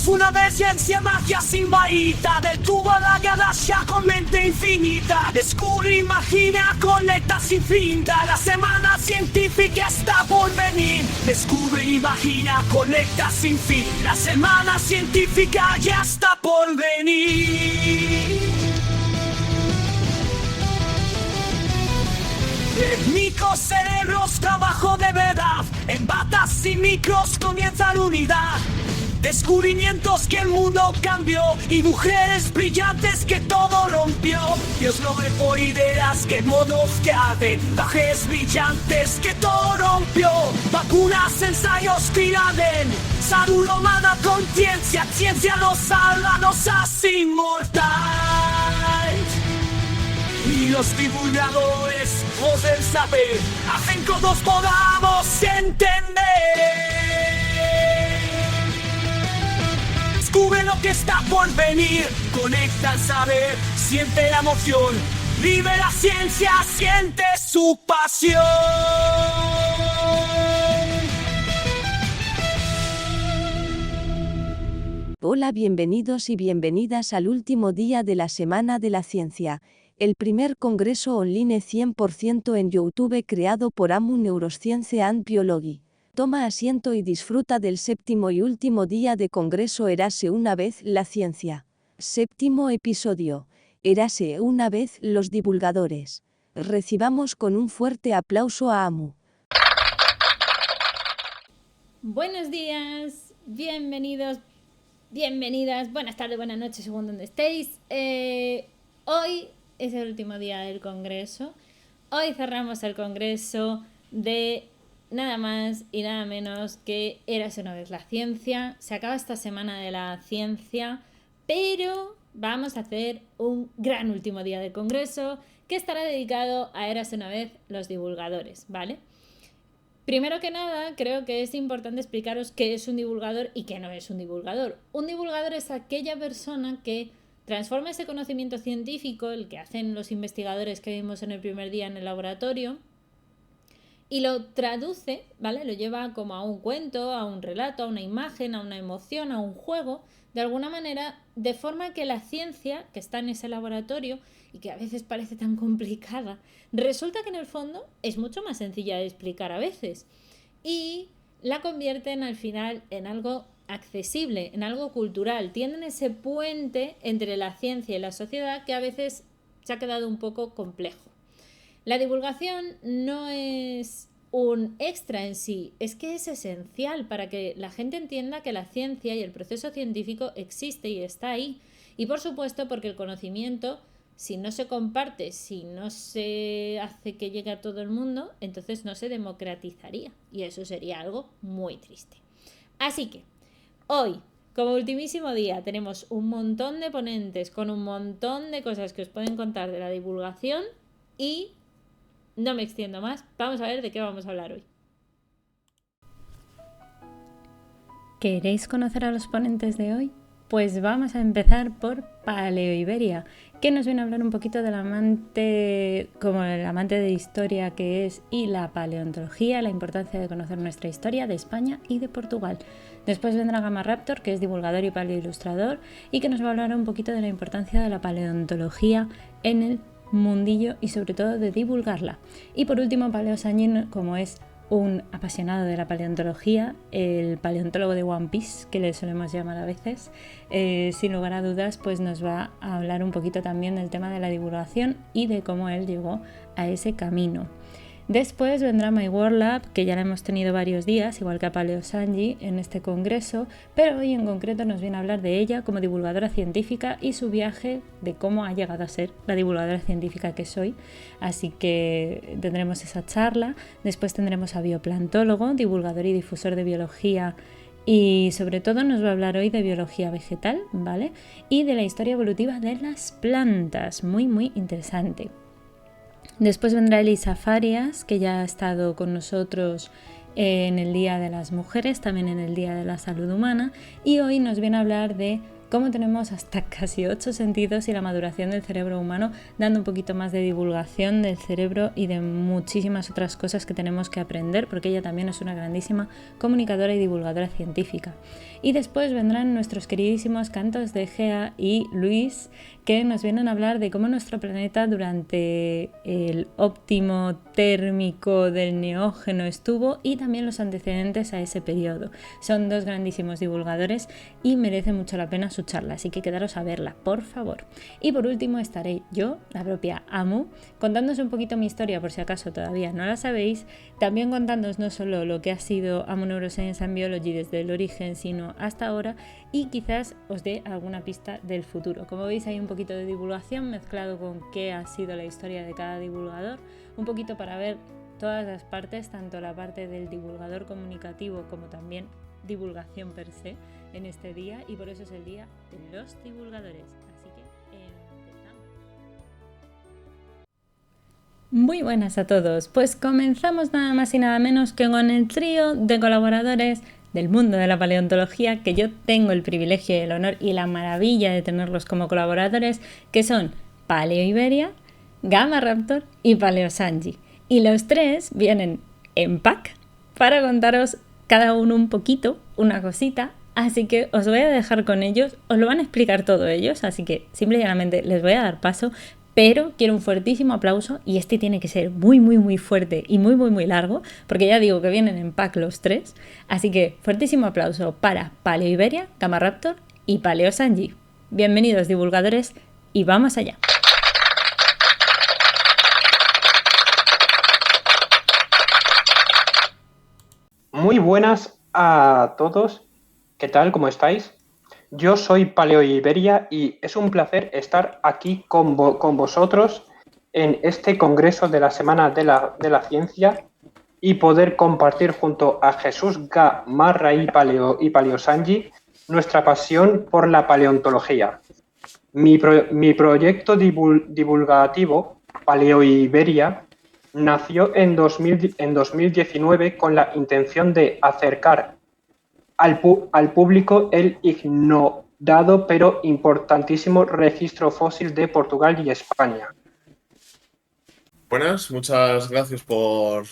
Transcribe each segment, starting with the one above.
Una vez ciencia, magia sin varita, del tubo a la galaxia con mente infinita. Descubre, imagina, conecta sin fin. La semana científica está por venir. Descubre, imagina, conecta sin fin. La semana científica ya está por venir. Microcerebros, trabajo de verdad. En batas y micros comienza la unidad. Descubrimientos que el mundo cambió y mujeres brillantes que todo rompió. Dios no dejó ideas que modos que hacen, trajes brillantes que todo rompió. Vacunas, ensayos que irraden, salud humana, conciencia, ciencia nos salva, nos hace inmortal. Y los divulgadores, voz del saber, hacen que todos podamos entender. Descubre lo que está por venir, conecta al saber, siente la emoción, vive la ciencia, siente su pasión. Hola, bienvenidos y bienvenidas al último día de la Semana de la Ciencia, el primer congreso online 100% en YouTube creado por AMU Neuroscience and Biology. Toma asiento y disfruta del séptimo y último día de congreso Érase una vez la ciencia. Séptimo episodio. Érase una vez los divulgadores. Recibamos con un fuerte aplauso a AMU. Buenos días, bienvenidos, bienvenidas, buenas tardes, buenas noches, según donde estéis. Hoy es el último día del congreso. Hoy cerramos el congreso de nada más y nada menos que Érase una vez la ciencia. Se acaba esta semana de la ciencia, pero vamos a hacer un gran último día del congreso que estará dedicado a Érase una vez los divulgadores, ¿vale? Primero que nada, creo que es importante explicaros qué es un divulgador y qué no es un divulgador. Un divulgador es aquella persona que transforma ese conocimiento científico, el que hacen los investigadores que vimos en el primer día en el laboratorio, y lo traduce, ¿vale? Lo lleva como a un cuento, a un relato, a una imagen, a una emoción, a un juego, de alguna manera, de forma que la ciencia que está en ese laboratorio y que a veces parece tan complicada, resulta que en el fondo es mucho más sencilla de explicar a veces y la convierten al final en algo accesible, en algo cultural. Tienen ese puente entre la ciencia y la sociedad que a veces se ha quedado un poco complejo. La divulgación no es un extra en sí, es que es esencial para que la gente entienda que la ciencia y el proceso científico existe y está ahí. Y por supuesto porque el conocimiento, si no se comparte, si no se hace que llegue a todo el mundo, entonces no se democratizaría y eso sería algo muy triste. Así que hoy, como ultimísimo día, tenemos un montón de ponentes con un montón de cosas que os pueden contar de la divulgación y no me extiendo más, vamos a ver de qué vamos a hablar hoy. ¿Queréis conocer a los ponentes de hoy? Pues vamos a empezar por Paleoiberia, que nos viene a hablar un poquito del amante, como el amante de historia que es, y la paleontología, la importancia de conocer nuestra historia de España y de Portugal. Después vendrá Gamma Raptor, que es divulgador y paleoilustrador, y que nos va a hablar un poquito de la importancia de la paleontología en el mundillo y sobre todo de divulgarla. Y por último, Paleo Sanyin, como es un apasionado de la paleontología, el paleontólogo de One Piece, que le solemos llamar a veces, sin lugar a dudas, pues nos va a hablar un poquito también del tema de la divulgación y de cómo él llegó a ese camino. Después vendrá My World Lab, que ya la hemos tenido varios días, igual que a Paleo Sanji en este congreso, pero hoy en concreto nos viene a hablar de ella como divulgadora científica y su viaje de cómo ha llegado a ser la divulgadora científica que soy. Así que tendremos esa charla. Después tendremos a Bioplantólogo, divulgador y difusor de biología, y sobre todo nos va a hablar hoy de biología vegetal, ¿vale? Y de la historia evolutiva de las plantas, muy muy interesante. Después vendrá Elisa Farias, que ya ha estado con nosotros en el Día de las Mujeres, también en el Día de la Salud Humana, y hoy nos viene a hablar de cómo tenemos hasta casi 8 sentidos y la maduración del cerebro humano, dando un poquito más de divulgación del cerebro y de muchísimas otras cosas que tenemos que aprender, porque ella también es una grandísima comunicadora y divulgadora científica. Y después vendrán nuestros queridísimos Cantos de Gea y Luis, que nos vienen a hablar de cómo nuestro planeta durante el óptimo térmico del Neógeno estuvo y también los antecedentes a ese periodo. Son dos grandísimos divulgadores y merece mucho la pena su charla, así que quedaros a verla, por favor. Y por último estaré yo, la propia Amu, contándoos un poquito mi historia, por si acaso todavía no la sabéis, también contándoos no solo lo que ha sido Amu Neuroscience and Biology desde el origen, sino hasta ahora, y quizás os dé alguna pista del futuro. Como veis, hay un poquito de divulgación mezclado con qué ha sido la historia de cada divulgador, un poquito para ver todas las partes, tanto la parte del divulgador comunicativo como también divulgación per se en este día, y por eso es el día de los divulgadores. Así que empezamos. Muy buenas a todos, pues comenzamos nada más y nada menos que con el trío de colaboradores del mundo de la paleontología, que yo tengo el privilegio, el honor y la maravilla de tenerlos como colaboradores, que son Paleo Iberia, Gamma Raptor y Paleo Sanji. Y los tres vienen en pack para contaros cada uno un poquito, una cosita, así que os voy a dejar con ellos, os lo van a explicar todo ellos, así que simple y llanamente les voy a dar paso, pero quiero un fuertísimo aplauso, y este tiene que ser muy muy muy fuerte y muy muy muy largo, porque ya digo que vienen en pack los tres, así que fuertísimo aplauso para Paleo Iberia, Gamma Raptor y Paleo Sanji. Bienvenidos divulgadores y vamos allá. Muy buenas a todos, ¿qué tal? ¿Cómo estáis? Yo soy Paleo Iberia y es un placer estar aquí con vosotros en este congreso de la Semana de la Ciencia y poder compartir junto a Jesús Gamarra y Paleo Sanji nuestra pasión por la paleontología. Mi proyecto divulgativo, Paleo Iberia, nació en 2019 con la intención de acercar al público el ignorado pero importantísimo registro fósil de Portugal y España. Buenas, muchas gracias por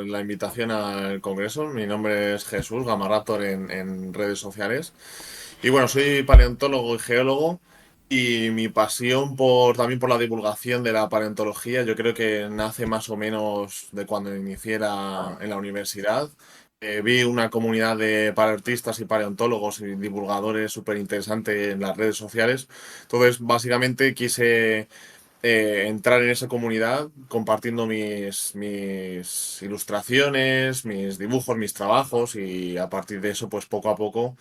la invitación al congreso. Mi nombre es Jesús Gamarrator en redes sociales. Y bueno, soy paleontólogo y geólogo, y mi pasión también por la divulgación de la paleontología, yo creo que nace más o menos de cuando inicié en la universidad. Vi una comunidad de paleartistas y paleontólogos y divulgadores súper interesante en las redes sociales. Entonces, básicamente quise entrar en esa comunidad compartiendo mis ilustraciones, mis dibujos, mis trabajos, y a partir de eso, pues poco a poco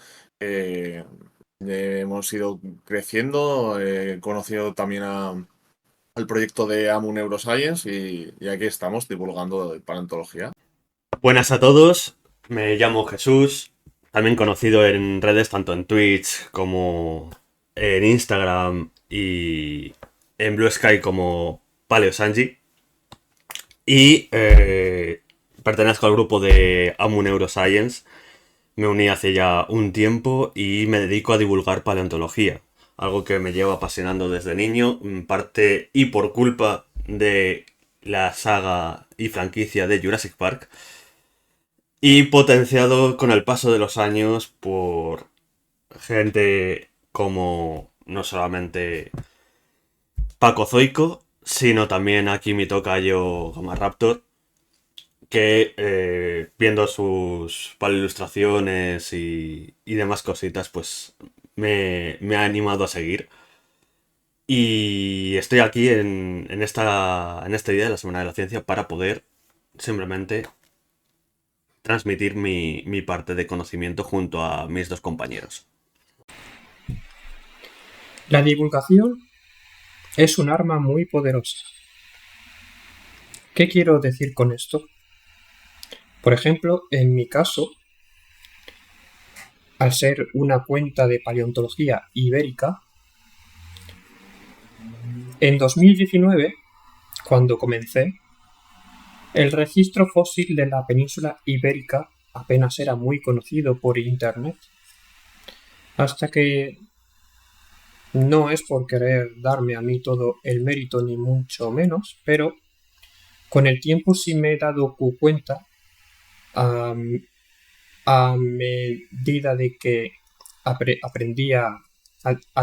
hemos ido creciendo. He conocido también al proyecto de Amu Neuroscience, y aquí estamos divulgando paleontología. Buenas a todos, me llamo Jesús, también conocido en redes tanto en Twitch como en Instagram y en Blue Sky como Paleo Sanji, y pertenezco al grupo de Amu Neuroscience. Me uní hace ya un tiempo y me dedico a divulgar paleontología, algo que me lleva apasionando desde niño, en parte y por culpa de la saga y franquicia de Jurassic Park, y potenciado con el paso de los años por gente como no solamente Paco Zoico, sino también aquí mi tocayo Gamma Raptor, que viendo sus paleoilustraciones y demás cositas, pues me ha animado a seguir. Y estoy aquí en este día de la Semana de la Ciencia para poder simplemente transmitir mi parte de conocimiento junto a mis dos compañeros. La divulgación es un arma muy poderosa. ¿Qué quiero decir con esto? Por ejemplo, en mi caso, al ser una cuenta de paleontología ibérica, en 2019, cuando comencé, el registro fósil de la península ibérica apenas era muy conocido por internet, hasta que No es por querer darme a mí todo el mérito ni mucho menos, pero con el tiempo sí me he dado cuenta, a, a medida de que aprendí a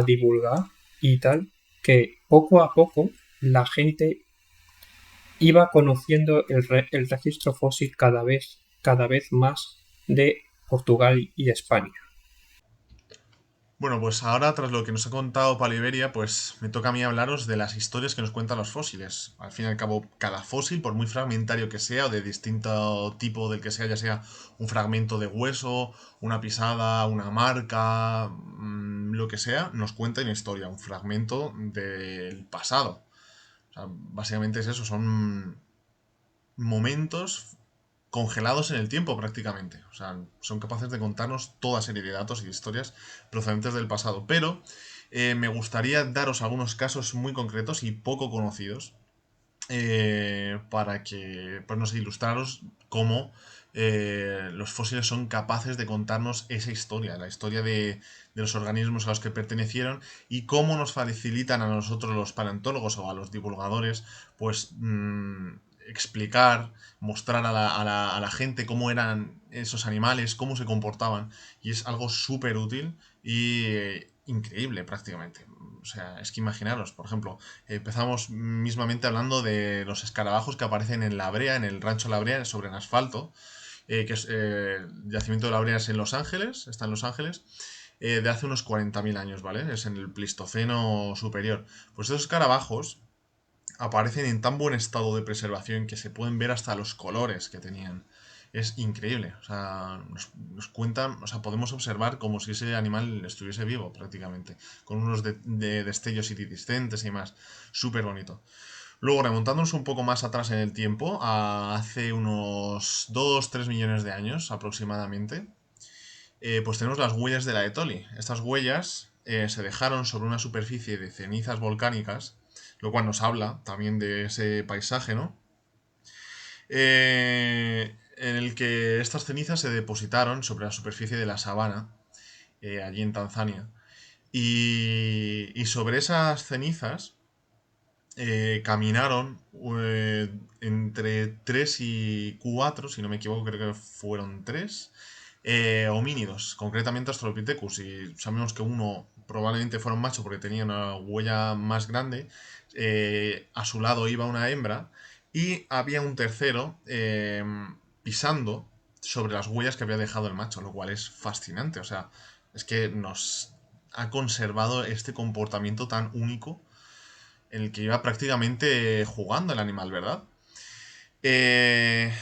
divulgar y tal, que poco a poco la gente iba conociendo el registro fósil cada vez más de Portugal y España. Bueno, pues ahora, tras lo que nos ha contado Paliberia, pues me toca a mí hablaros de las historias que nos cuentan los fósiles. Al fin y al cabo, cada fósil, por muy fragmentario que sea, o de distinto tipo del que sea, ya sea un fragmento de hueso, una pisada, una marca, lo que sea, nos cuenta una historia, un fragmento del pasado. O sea, básicamente es eso, son momentos congelados en el tiempo prácticamente. O sea, son capaces de contarnos toda serie de datos y de historias procedentes del pasado. Pero me gustaría daros algunos casos muy concretos y poco conocidos para que, pues no sé, ilustraros cómo los fósiles son capaces de contarnos esa historia, la historia de los organismos a los que pertenecieron y cómo nos facilitan a nosotros los paleontólogos o a los divulgadores, pues explicar, mostrar a la gente cómo eran esos animales, cómo se comportaban y es algo súper útil y increíble prácticamente. O sea, es que imaginaros, por ejemplo, empezamos mismamente hablando de los escarabajos que aparecen en La Brea, en el rancho La Brea, sobre el asfalto, que es el yacimiento de La Brea es en Los Ángeles, está en Los Ángeles, de hace unos 40.000 años, ¿vale? Es en el Pleistoceno superior. Pues esos escarabajos aparecen en tan buen estado de preservación que se pueden ver hasta los colores que tenían. Es increíble. O sea, nos cuentan, o sea, podemos observar como si ese animal estuviese vivo prácticamente, con unos de destellos iridiscentes y más. Súper bonito. Luego, remontándonos un poco más atrás en el tiempo, a hace unos 2-3 millones de años aproximadamente, pues tenemos las huellas de la Etoli. Estas huellas se dejaron sobre una superficie de cenizas volcánicas, lo cual nos habla también de ese paisaje, ¿no? En el que estas cenizas se depositaron sobre la superficie de la sabana, allí en Tanzania. Y sobre esas cenizas caminaron entre 3 y 4, si no me equivoco, creo que fueron 3 homínidos, concretamente Australopithecus. Y sabemos que uno probablemente fuera un macho porque tenía una huella más grande. A su lado iba una hembra y había un tercero pisando sobre las huellas que había dejado el macho, lo cual es fascinante. O sea, es que nos ha conservado este comportamiento tan único en el que iba prácticamente jugando el animal, ¿verdad? Eh,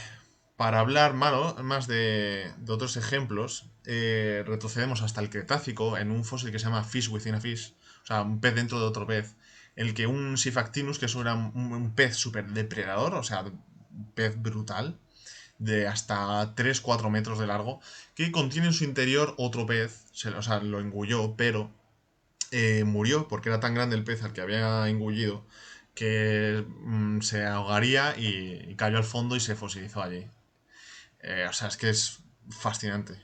para hablar más de otros ejemplos, retrocedemos hasta el Cretácico en un fósil que se llama Fish Within a Fish, o sea, un pez dentro de otro pez, en el que un Sifactinus, que era un pez súper depredador, o sea, un pez brutal, de hasta 3-4 metros de largo, que contiene en su interior otro pez, o sea, lo engulló, pero murió porque era tan grande el pez al que había engullido que se ahogaría y cayó al fondo y se fosilizó allí. O sea, es que es fascinante.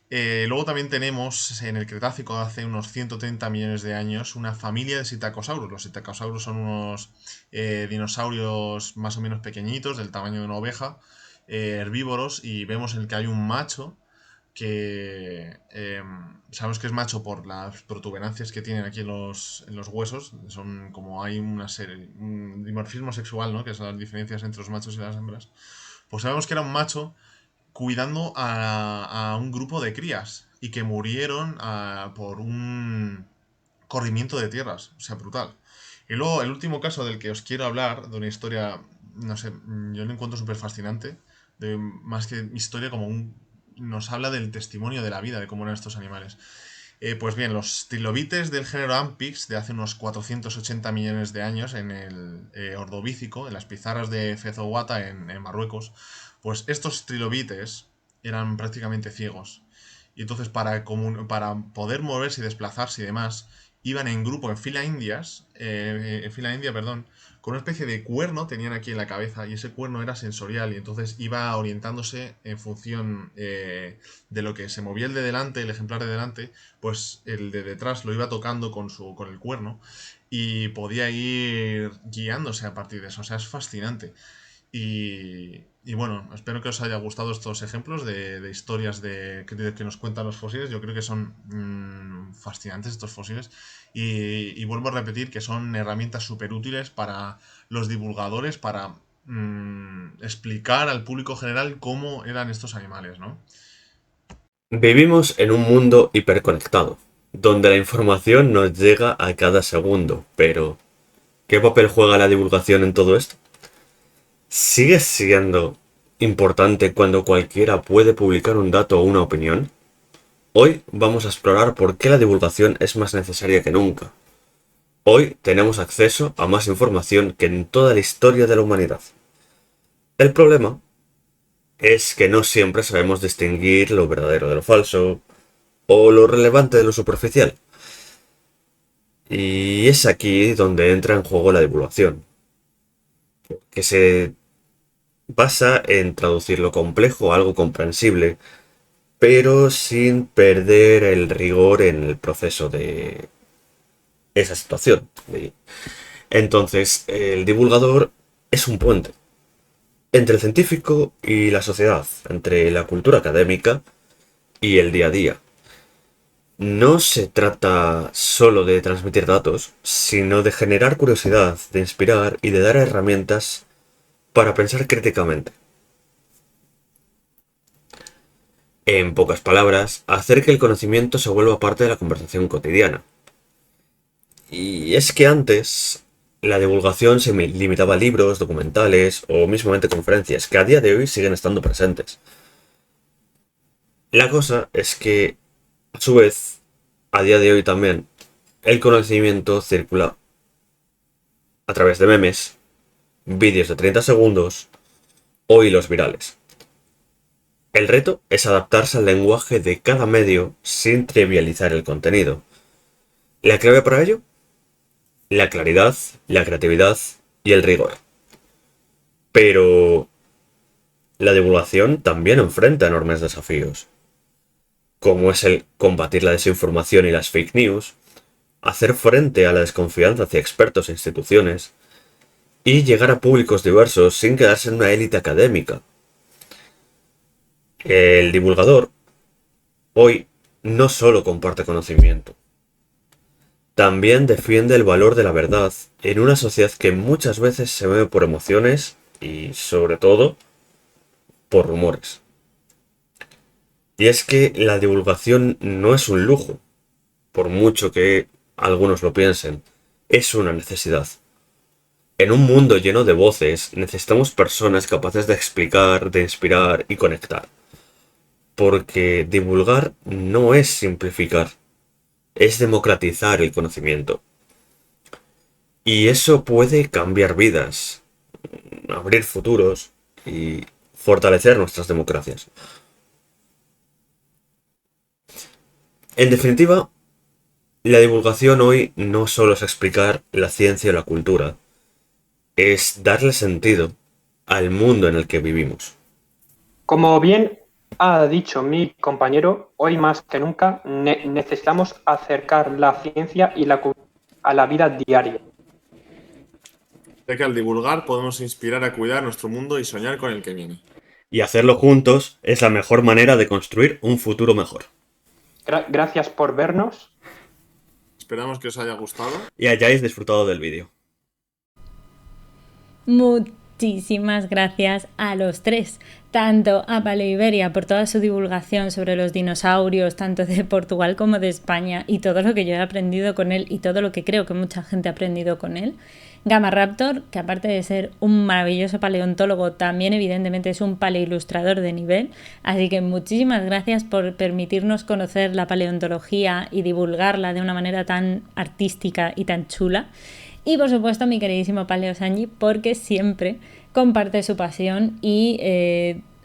Luego también tenemos en el Cretácico, hace unos 130 millones de años, una familia de Psittacosaurus. Los Psittacosaurus son unos dinosaurios más o menos pequeñitos, del tamaño de una oveja, herbívoros, y vemos en el que hay un macho que sabemos que es macho por las protuberancias que tienen aquí en los huesos. Son como hay una serie, un dimorfismo sexual, ¿no? Que son las diferencias entre los machos y las hembras. Pues sabemos que era un macho cuidando a un grupo de crías y que murieron por un corrimiento de tierras. O sea, brutal. Y luego el último caso del que os quiero hablar, de una historia, no sé, yo lo encuentro súper fascinante, más que historia como nos habla del testimonio de la vida, de cómo eran estos animales. Pues bien, los trilobites del género Ampix de hace unos 480 millones de años en el Ordovícico, en las pizarras de Fezowata en Marruecos, pues estos trilobites eran prácticamente ciegos. Y entonces para poder moverse y desplazarse y demás, iban en grupo, en fila india, perdón, con una especie de cuerno tenían aquí en la cabeza y ese cuerno era sensorial y entonces iba orientándose en función de lo que se movía el de delante, el ejemplar de delante, pues el de detrás lo iba tocando con el cuerno y podía ir guiándose a partir de eso. O sea, es fascinante. Y bueno, espero que os haya gustado estos ejemplos de historias que nos cuentan los fósiles. Yo creo que son fascinantes estos fósiles. Y vuelvo a repetir que son herramientas súper útiles para los divulgadores, para explicar al público general cómo eran estos animales, ¿no? Vivimos en un mundo hiperconectado, donde la información nos llega a cada segundo, pero ¿qué papel juega la divulgación en todo esto? ¿Sigue siendo importante cuando cualquiera puede publicar un dato o una opinión? Hoy vamos a explorar por qué la divulgación es más necesaria que nunca. Hoy tenemos acceso a más información que en toda la historia de la humanidad. El problema es que no siempre sabemos distinguir lo verdadero de lo falso o lo relevante de lo superficial. Y es aquí donde entra en juego la divulgación, que se basa en traducir lo complejo a algo comprensible, pero sin perder el rigor en el proceso de esa situación. Entonces, el divulgador es un puente entre el científico y la sociedad, entre la cultura académica y el día a día. No se trata solo de transmitir datos, sino de generar curiosidad, de inspirar y de dar herramientas para pensar críticamente. En pocas palabras, hacer que el conocimiento se vuelva parte de la conversación cotidiana. Y es que antes la divulgación se limitaba a libros, documentales o mismamente conferencias, que a día de hoy siguen estando presentes. La cosa es que, a su vez, a día de hoy también, el conocimiento circula a través de memes, vídeos de 30 segundos o hilos virales. El reto es adaptarse al lenguaje de cada medio sin trivializar el contenido. ¿La clave para ello? La claridad, la creatividad y el rigor. Pero la divulgación también enfrenta enormes desafíos, como es el combatir la desinformación y las fake news, hacer frente a la desconfianza hacia expertos e instituciones, y llegar a públicos diversos sin quedarse en una élite académica. El divulgador hoy no solo comparte conocimiento, también defiende el valor de la verdad en una sociedad que muchas veces se mueve por emociones y, sobre todo, por rumores. Y es que la divulgación no es un lujo, por mucho que algunos lo piensen, es una necesidad. En un mundo lleno de voces, necesitamos personas capaces de explicar, de inspirar y conectar. Porque divulgar no es simplificar, es democratizar el conocimiento. Y eso puede cambiar vidas, abrir futuros y fortalecer nuestras democracias. En definitiva, la divulgación hoy no solo es explicar la ciencia y la cultura, es darle sentido al mundo en el que vivimos. Como bien ha dicho mi compañero, hoy más que nunca necesitamos acercar la ciencia y la cultura a la vida diaria. Ya que al divulgar podemos inspirar a cuidar nuestro mundo y soñar con el que viene. Y hacerlo juntos es la mejor manera de construir un futuro mejor. Gracias por vernos. Esperamos que os haya gustado. Y hayáis disfrutado del vídeo. Muchísimas gracias a los tres, tanto a Paleo Iberia por toda su divulgación sobre los dinosaurios, tanto de Portugal como de España, y todo lo que yo he aprendido con él y todo lo que creo que mucha gente ha aprendido con él. Gamaraptor, que aparte de ser un maravilloso paleontólogo, también evidentemente es un paleoilustrador de nivel, así que muchísimas gracias por permitirnos conocer la paleontología y divulgarla de una manera tan artística y tan chula. Y por supuesto mi queridísimo Paleo Sanji, porque siempre comparte su pasión y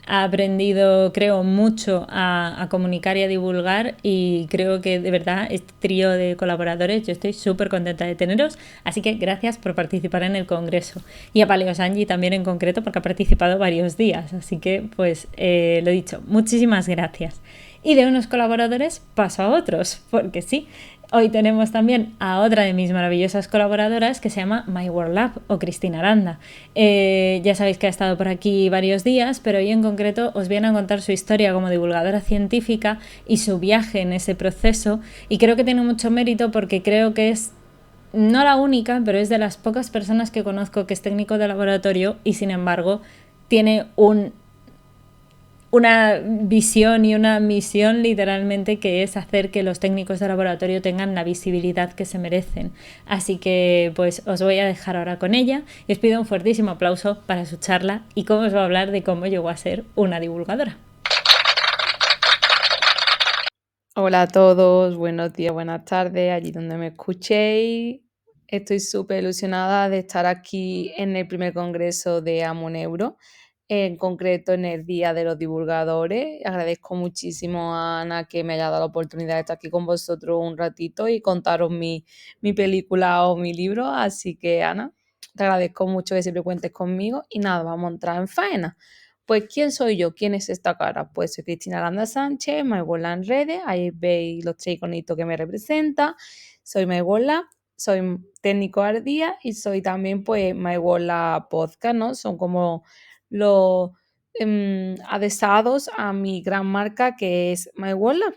ha aprendido, creo, mucho a comunicar y a divulgar, y creo que de verdad este trío de colaboradores, yo estoy súper contenta de teneros, así que gracias por participar en el congreso. Y a Paleo Sanji también en concreto, porque ha participado varios días, así que pues lo dicho, muchísimas gracias. Y de unos colaboradores paso a otros, porque sí, hoy tenemos también a otra de mis maravillosas colaboradoras que se llama My World Lab, o Cristina Aranda. Ya sabéis que ha estado por aquí varios días, pero hoy en concreto os viene a contar su historia como divulgadora científica y su viaje en ese proceso, y creo que tiene mucho mérito porque creo que es no la única, pero es de las pocas personas que conozco que es técnico de laboratorio y sin embargo tiene una visión y una misión literalmente, que es hacer que los técnicos de laboratorio tengan la visibilidad que se merecen. Así que pues os voy a dejar ahora con ella y os pido un fuertísimo aplauso para su charla y cómo os va a hablar de cómo llegó a ser una divulgadora. Hola a todos, buenos días, buenas tardes, allí donde me escuchéis. Estoy súper ilusionada de estar aquí en el primer congreso de Amuneuro, en concreto en el Día de los Divulgadores. Agradezco muchísimo a Ana que me haya dado la oportunidad de estar aquí con vosotros un ratito y contaros mi película o mi libro. Así que, Ana, te agradezco mucho que siempre cuentes conmigo y nada, vamos a entrar en faena. Pues, ¿quién soy yo? ¿Quién es esta cara? Pues soy Cristina Aranda Sánchez, Mygola en redes, ahí veis los 3 iconitos que me representan. Soy Mygola, soy técnico ardía y soy también pues Mygola Podcast, ¿no? Son como los adesados a mi gran marca que es Mygola.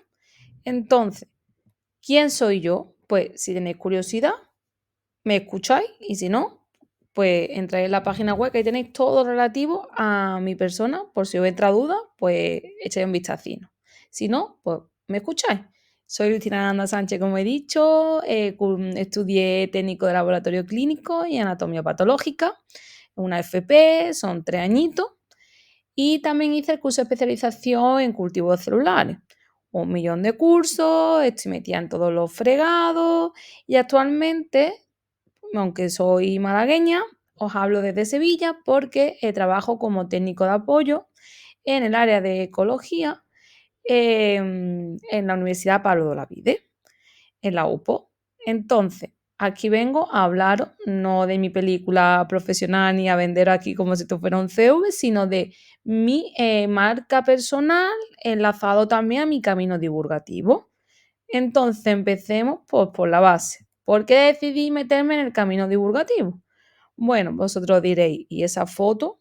Entonces, ¿quién soy yo? Pues si tenéis curiosidad, me escucháis, y si no, pues entráis en la página web, que ahí tenéis todo relativo a mi persona. Por si os entra duda, pues echáis un vistacino. Si no, pues me escucháis. Soy Cristina Aranda Sánchez, como he dicho, estudié técnico de laboratorio clínico y anatomía patológica, una FP, son 3 añitos, y también hice el curso de especialización en cultivos celulares. 1 millón de cursos, estoy metida en todos los fregados y actualmente, aunque soy malagueña, os hablo desde Sevilla porque trabajo como técnico de apoyo en el área de ecología en la Universidad Pablo de Olavide, en la UPO. Entonces, aquí vengo a hablar no de mi película profesional ni a vender aquí como si esto fuera un CV, sino de mi marca personal enlazado también a mi camino divulgativo. Entonces, empecemos pues, por la base. ¿Por qué decidí meterme en el camino divulgativo? Bueno, vosotros diréis, ¿y esa foto?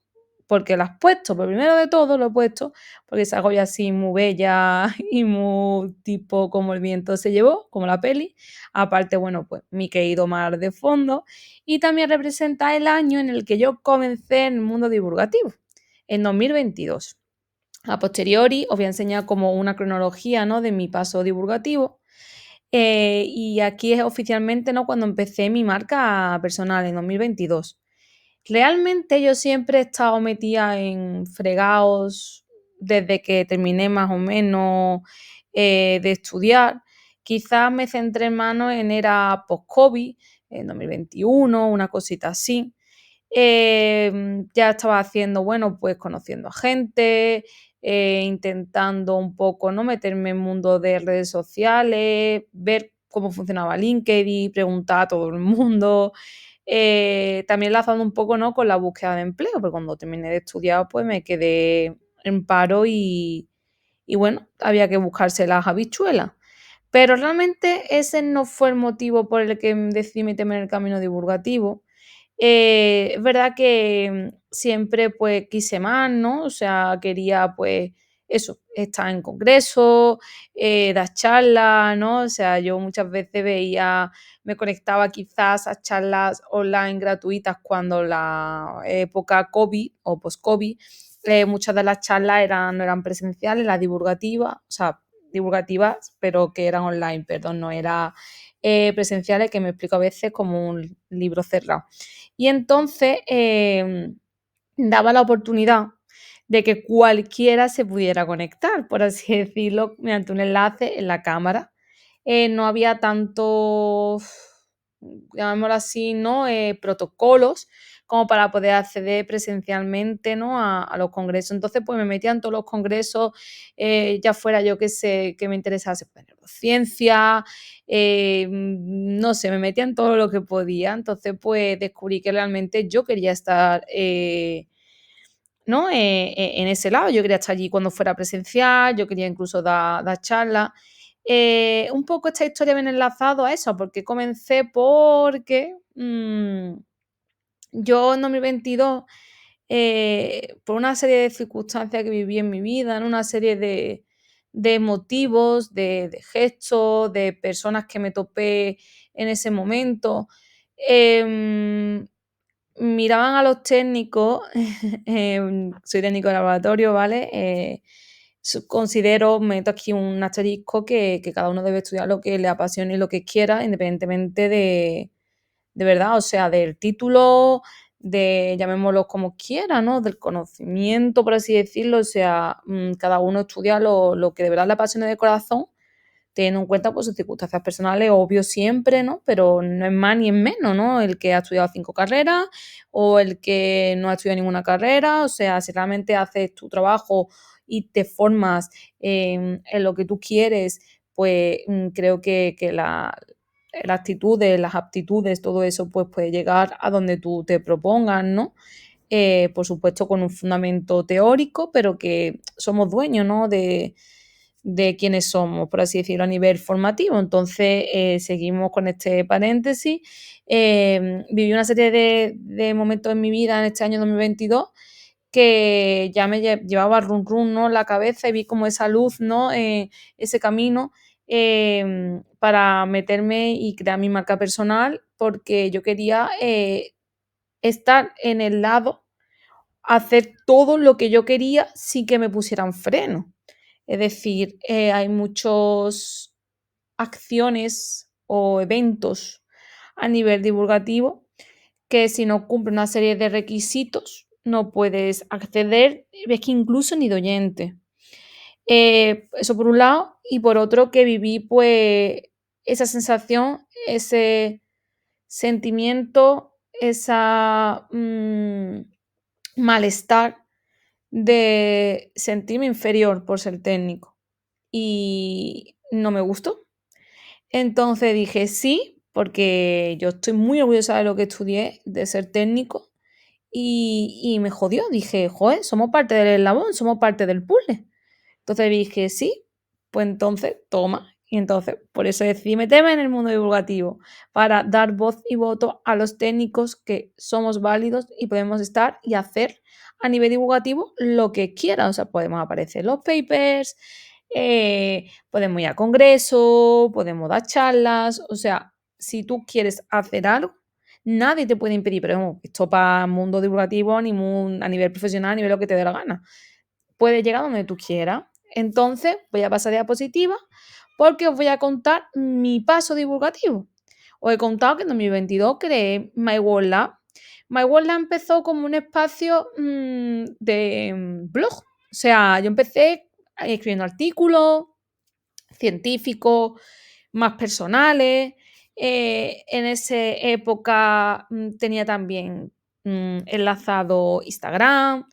¿Por qué la has puesto? Pues primero de todo lo he puesto porque salgo ya así muy bella y muy tipo como el viento se llevó, como la peli. Aparte, bueno, pues mi querido mar de fondo. Y también representa el año en el que yo comencé en el mundo divulgativo, en 2022. A posteriori os voy a enseñar como una cronología, ¿no?, de mi paso divulgativo. Y aquí es oficialmente, ¿no?, cuando empecé mi marca personal en 2022. Realmente yo siempre he estado metida en fregados desde que terminé más o menos de estudiar. Quizás me centré más en era post-COVID, en 2021, una cosita así. Ya estaba haciendo, bueno, pues conociendo a gente, intentando un poco, ¿no?, meterme en el mundo de redes sociales, ver cómo funcionaba LinkedIn, preguntar a todo el mundo. También enlazando un poco, ¿no?, con la búsqueda de empleo, porque cuando terminé de estudiar, pues me quedé en paro y bueno, había que buscarse las habichuelas. Pero realmente ese no fue el motivo por el que decidí meterme en el camino divulgativo. Es verdad que siempre pues quise más, ¿no? O sea, quería pues eso, estar en congresos, dar charlas, ¿no? O sea, yo muchas veces me conectaba quizás a charlas online gratuitas cuando la época COVID o post-COVID, muchas de las charlas no eran presenciales, las divulgativas, o sea, divulgativas, pero que eran online, perdón, no era presenciales, que me explico a veces como un libro cerrado. Y entonces daba la oportunidad de que cualquiera se pudiera conectar, por así decirlo, mediante un enlace en la cámara. No había tantos, llamémoslo así, ¿no?, protocolos como para poder acceder presencialmente, ¿no? a los congresos. Entonces, pues me metía en todos los congresos, ya fuera yo que sé, que me interesase pues, neurociencia, no sé, me metía en todo lo que podía. Entonces, pues descubrí que realmente yo quería estar ¿no? En ese lado. Yo quería estar allí cuando fuera presencial, yo quería incluso dar charlas. Un poco esta historia viene enlazado a eso, porque comencé porque yo en 2022, por una serie de circunstancias que viví en mi vida, en una serie de motivos, de gestos, de personas que me topé en ese momento, em, miraban a los técnicos, soy técnico de laboratorio, ¿vale? Considero, meto aquí un asterisco, que cada uno debe estudiar lo que le apasione y lo que quiera, independientemente de verdad, o sea, del título, de llamémoslo como quiera, ¿no? Del conocimiento, por así decirlo, o sea, cada uno estudia lo que de verdad le apasione de corazón, teniendo en cuenta pues sus circunstancias personales, obvio siempre, ¿no? Pero no es más ni es menos, ¿no? El que ha estudiado 5 carreras o el que no ha estudiado ninguna carrera, o sea, si realmente haces tu trabajo y te formas en lo que tú quieres, pues creo que las actitudes, las aptitudes, todo eso, pues puede llegar a donde tú te propongas, ¿no? Por supuesto con un fundamento teórico, pero que somos dueños, ¿no? De quiénes somos, por así decirlo, a nivel formativo. Entonces, seguimos con este paréntesis. Viví una serie de momentos en mi vida en este año 2022 que ya me llevaba run run, ¿no? En la cabeza, y vi como esa luz, ¿no? Ese camino para meterme y crear mi marca personal, porque yo quería estar en el lado, hacer todo lo que yo quería sin que me pusieran freno. Es decir, hay muchas acciones o eventos a nivel divulgativo que si no cumple una serie de requisitos no puedes acceder, ves que incluso ni de oyente. Eso por un lado, y por otro que viví pues esa sensación, ese sentimiento, esa malestar de sentirme inferior por ser técnico y no me gustó. Entonces dije sí, porque yo estoy muy orgullosa de lo que estudié, de ser técnico, y me jodió. Dije, joder, somos parte del eslabón, somos parte del puzzle. Entonces dije sí, pues entonces toma. Y entonces por eso decidí meterme en el mundo divulgativo, para dar voz y voto a los técnicos que somos válidos y podemos estar y hacer a nivel divulgativo lo que quiera. O sea, podemos aparecer en los papers, podemos ir a congresos, podemos dar charlas. O sea, si tú quieres hacer algo, nadie te puede impedir. Pero vamos, esto para el mundo divulgativo, ni a nivel profesional, a nivel lo que te dé la gana. Puedes llegar donde tú quieras. Entonces, voy a pasar a diapositiva porque os voy a contar mi paso divulgativo. Os he contado que en 2022 creé My World Lab. My World Lab empezó como un espacio de blog. O sea, yo empecé escribiendo artículos científicos, más personales. En esa época tenía también enlazado Instagram.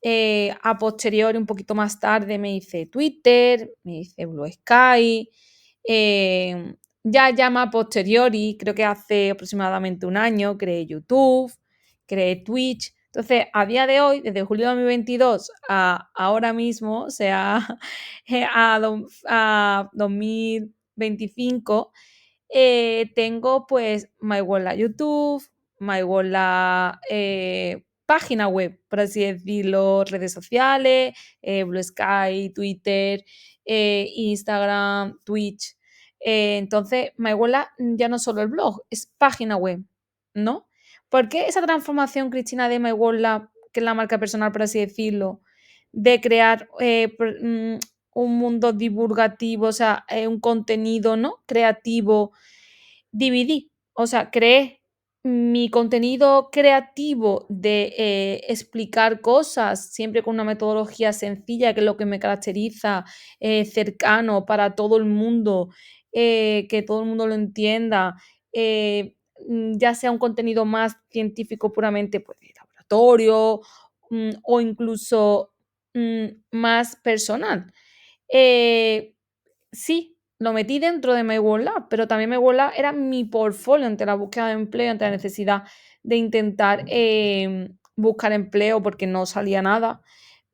A posteriori, un poquito más tarde, me hice Twitter, me hice Blue Sky. Ya más a posteriori, creo que hace aproximadamente un año, creé YouTube, creé Twitch. Entonces, a día de hoy, desde julio de 2022 a ahora mismo, o sea, a 2025, tengo pues MyWorld YouTube, MyWorld página web, por así decirlo, redes sociales, Blue Sky, Twitter, Instagram, Twitch. Entonces, MyWorld ya no solo el blog, es página web, ¿no? ¿Por qué esa transformación, Cristina, de MyWorld, que es la marca personal, por así decirlo, de crear un mundo divulgativo, o sea, un contenido, ¿no? Creativo, dividí, o sea, creé mi contenido creativo de explicar cosas siempre con una metodología sencilla, que es lo que me caracteriza, cercano para todo el mundo, que todo el mundo lo entienda, ya sea un contenido más científico puramente pues, de laboratorio o incluso más personal. Sí, lo metí dentro de My World Lab, pero también My World Lab era mi portfolio ante la búsqueda de empleo, ante la necesidad de intentar buscar empleo porque no salía nada.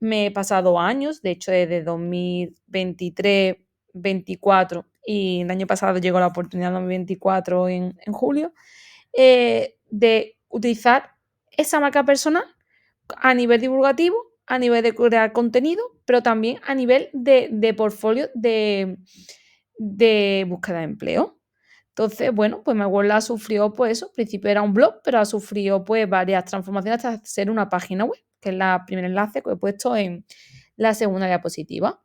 Me he pasado años, de hecho desde 2023, 24 y el año pasado llegó la oportunidad 2024 en julio, de utilizar esa marca personal a nivel divulgativo, a nivel de crear contenido, pero también a nivel de portfolio de búsqueda de empleo. Entonces, bueno, pues MyWordLab sufrió, pues eso, al principio era un blog, pero ha sufrido pues varias transformaciones hasta ser una página web, que es el primer enlace que he puesto en la segunda diapositiva.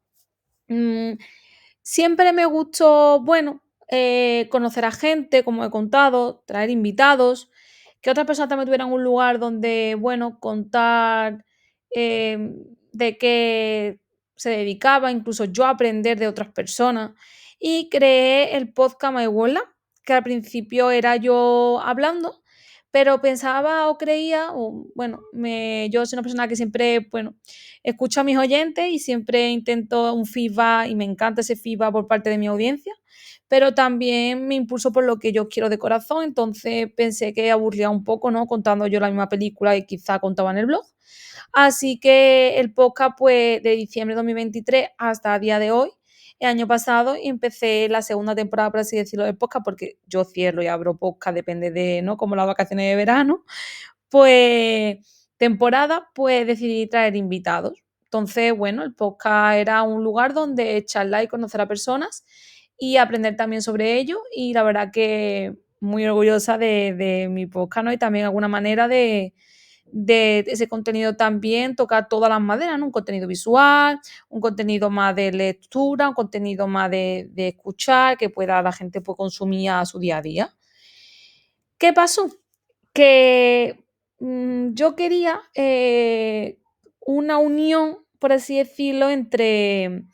Siempre me gustó, bueno, conocer a gente, como he contado, traer invitados, que otras personas también tuvieran un lugar donde, bueno, contar de qué se dedicaba, incluso yo aprender de otras personas. Y creé el podcast My World Lab, que al principio era yo hablando, pero pensaba o creía, o bueno, yo soy una persona que siempre, bueno, escucho a mis oyentes y siempre intento un feedback y me encanta ese feedback por parte de mi audiencia, pero también me impulso por lo que yo quiero de corazón, entonces pensé que aburría un poco, ¿no? Contando yo la misma película y quizá contaba en el blog. Así que el podcast, pues, de diciembre de 2023 hasta el día de hoy, el año pasado, y empecé la segunda temporada, por así decirlo, del podcast, porque yo cierro y abro podcast, depende de, ¿no? Como las vacaciones de verano. Pues, temporada, pues decidí traer invitados. Entonces, bueno, el podcast era un lugar donde charlar y conocer a personas y aprender también sobre ello. Y la verdad que muy orgullosa de mi podcast, ¿no? Y también alguna manera de ese contenido también tocar todas las maderas, ¿no? Un contenido visual, un contenido más de lectura, un contenido más de escuchar, que pueda la gente pues, consumir a su día a día. ¿Qué pasó? Que yo quería una unión, por así decirlo, entre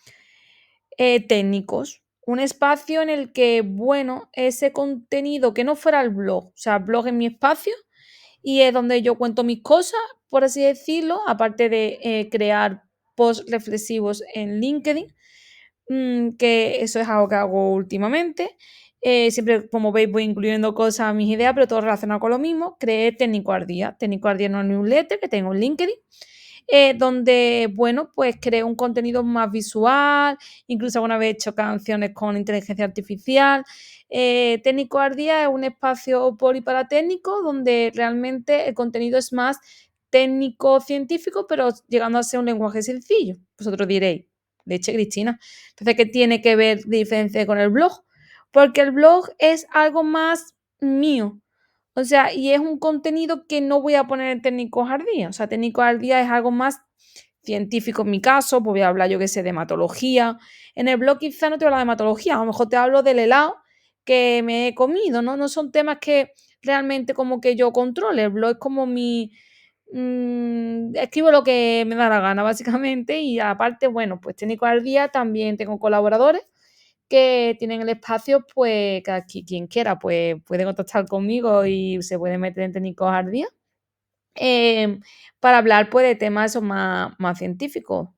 técnicos. Un espacio en el que, bueno, ese contenido que no fuera el blog, o sea, el blog es mi espacio y es donde yo cuento mis cosas, por así decirlo, aparte de crear posts reflexivos en LinkedIn, que eso es algo que hago últimamente. Siempre, como veis, voy incluyendo cosas a mis ideas, pero todo relacionado con lo mismo. Creé Técnico Ardía. Técnico Ardía es una newsletter que tengo en LinkedIn, donde, bueno, pues creo un contenido más visual, incluso alguna vez he hecho canciones con inteligencia artificial. Técnico Ardía es un espacio poli para técnicos donde realmente el contenido es más técnico-científico, pero llegando a ser un lenguaje sencillo. Vosotros diréis, leche Cristina. Entonces, ¿qué tiene que ver de diferencia con el blog? Porque el blog es algo más mío. O sea, y es un contenido que no voy a poner en técnicos al día. O sea, técnicos al día es algo más científico en mi caso, pues voy a hablar, yo qué sé, de hematología. En el blog quizá no te hablo de hematología, a lo mejor te hablo del helado que me he comido, ¿no? No son temas que realmente como que yo controle. El blog es como mi... escribo lo que me da la gana, básicamente, y aparte, bueno, pues técnico al día también tengo colaboradores que tienen el espacio, pues que aquí quien quiera, pues puede contactar conmigo y se puede meter en técnicos al día para hablar pues de temas esos más científicos.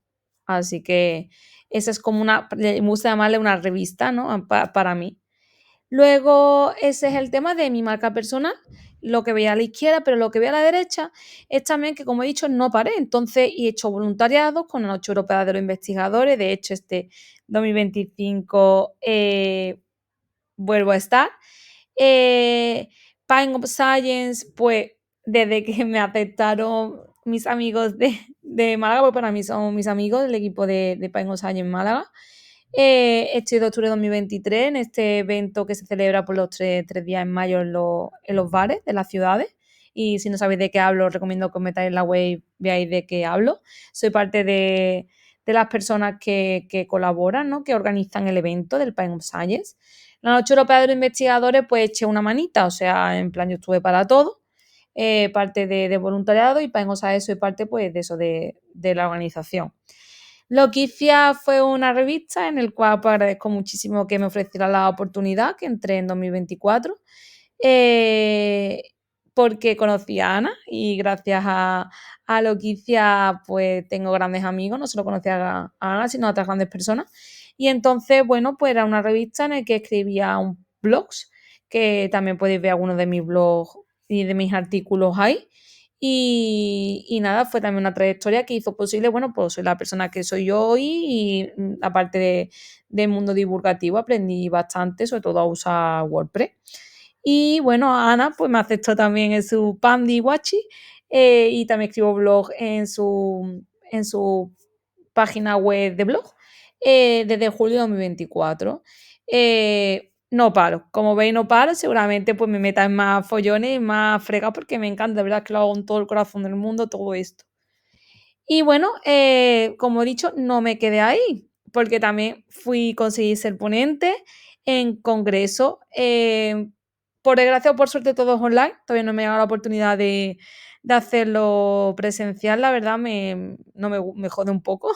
Así que esa es como una, me gusta llamarle una revista, ¿no? Para mí. Luego, ese es el tema de mi marca personal, lo que veía a la izquierda, pero lo que veía a la derecha es también que, como he dicho, no paré. Entonces, he hecho voluntariado con la Noche Europea de los Investigadores. De hecho, este 2025 vuelvo a estar. Pine of Science, pues desde que me aceptaron mis amigos de Málaga, pues para mí son mis amigos del equipo de Pine of Science Málaga. Estoy de octubre de 2023 en este evento que se celebra por los tres días en mayo en los bares de las ciudades. Y si no sabéis de qué hablo, os recomiendo que os metáis en la web y veáis de qué hablo. Soy parte de las personas que colaboran, ¿no? Que organizan el evento del Pine of Science. La Noche Europea de los Investigadores, pues eché una manita, o sea, en plan yo estuve para todo, parte de voluntariado y Pine of Science soy parte, pues, de eso, de la organización. Loquicia fue una revista en el cual pues, agradezco muchísimo que me ofreciera la oportunidad, que entré en 2024. porque conocí a Ana y gracias a Loquicia pues tengo grandes amigos, no solo conocí a Ana, sino a otras grandes personas. Y entonces, bueno, pues era una revista en la que escribía blogs, que también podéis ver algunos de mis blogs y de mis artículos ahí. Y nada, fue también una trayectoria que hizo posible, bueno, pues soy la persona que soy yo hoy y aparte del mundo divulgativo aprendí bastante, sobre todo a usar WordPress. Y bueno, Ana pues me aceptó también en su Pandi Wachi y también escribo blog en su página web de blog desde julio de 2024. No paro, como veis no paro, seguramente pues me meta en más follones, más fregas porque me encanta, de verdad que lo hago con todo el corazón del mundo, todo esto. Y bueno, como he dicho, no me quedé ahí, porque también conseguí ser ponente en congreso. Por desgracia o por suerte todos online, todavía no me ha llegado la oportunidad de hacerlo presencial, la verdad me jode un poco.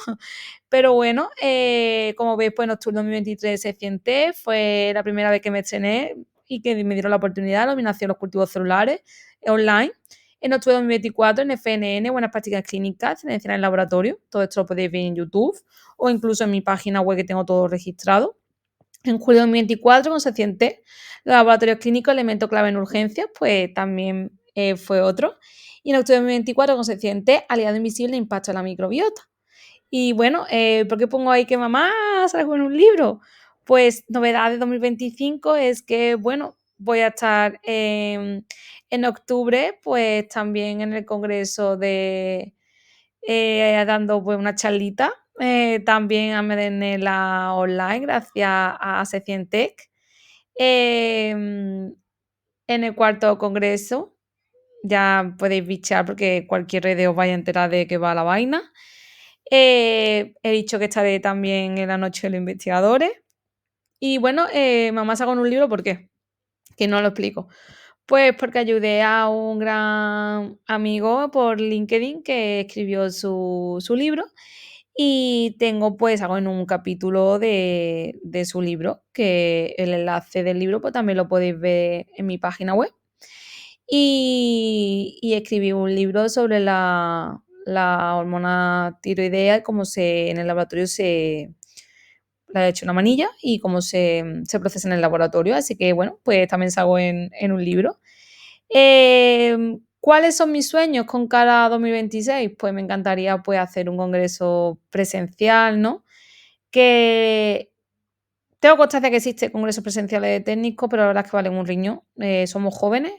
Pero bueno, como veis, pues en octubre de 2023 se cienté, fue la primera vez que me estrené y que me dieron la oportunidad de dominación de los cultivos celulares online. En octubre de 2024 en FNN, Buenas Prácticas Clínicas, Excelencia en el Laboratorio. Todo esto lo podéis ver en YouTube o incluso en mi página web que tengo todo registrado. En julio de 2024, con Senciente, Laboratorios Clínicos, Elemento Clave en Urgencias, pues también fue otro. Y en octubre de 2024, con Senciente, Aliado Invisible, Impacto en la Microbiota. Y bueno, ¿por qué pongo ahí que mamá salgo en un libro? Pues novedad de 2025 es que, bueno, voy a estar en octubre, pues también en el congreso dando pues, una charlita, también a Medenela online, gracias a Secientec. En el cuarto congreso, ya podéis bichar porque cualquier red os vaya a enterar de que va la vaina. He dicho que estaré también en la noche de los investigadores. Y bueno, mamá sacó un libro, ¿por qué? Que no lo explico. Pues porque ayudé a un gran amigo por LinkedIn que escribió su libro y tengo pues hago en un capítulo de su libro, que el enlace del libro pues también lo podéis ver en mi página web. Y escribí un libro sobre la hormona tiroidea y cómo en el laboratorio le he hecho una manilla y cómo se procesa en el laboratorio. Así que, bueno, pues también salgo en un libro. ¿Cuáles son mis sueños con cara a 2026? Pues me encantaría pues, hacer un congreso presencial, ¿no? Que tengo constancia que existe congresos presenciales de técnicos, pero la verdad es que valen un riñón. Somos jóvenes,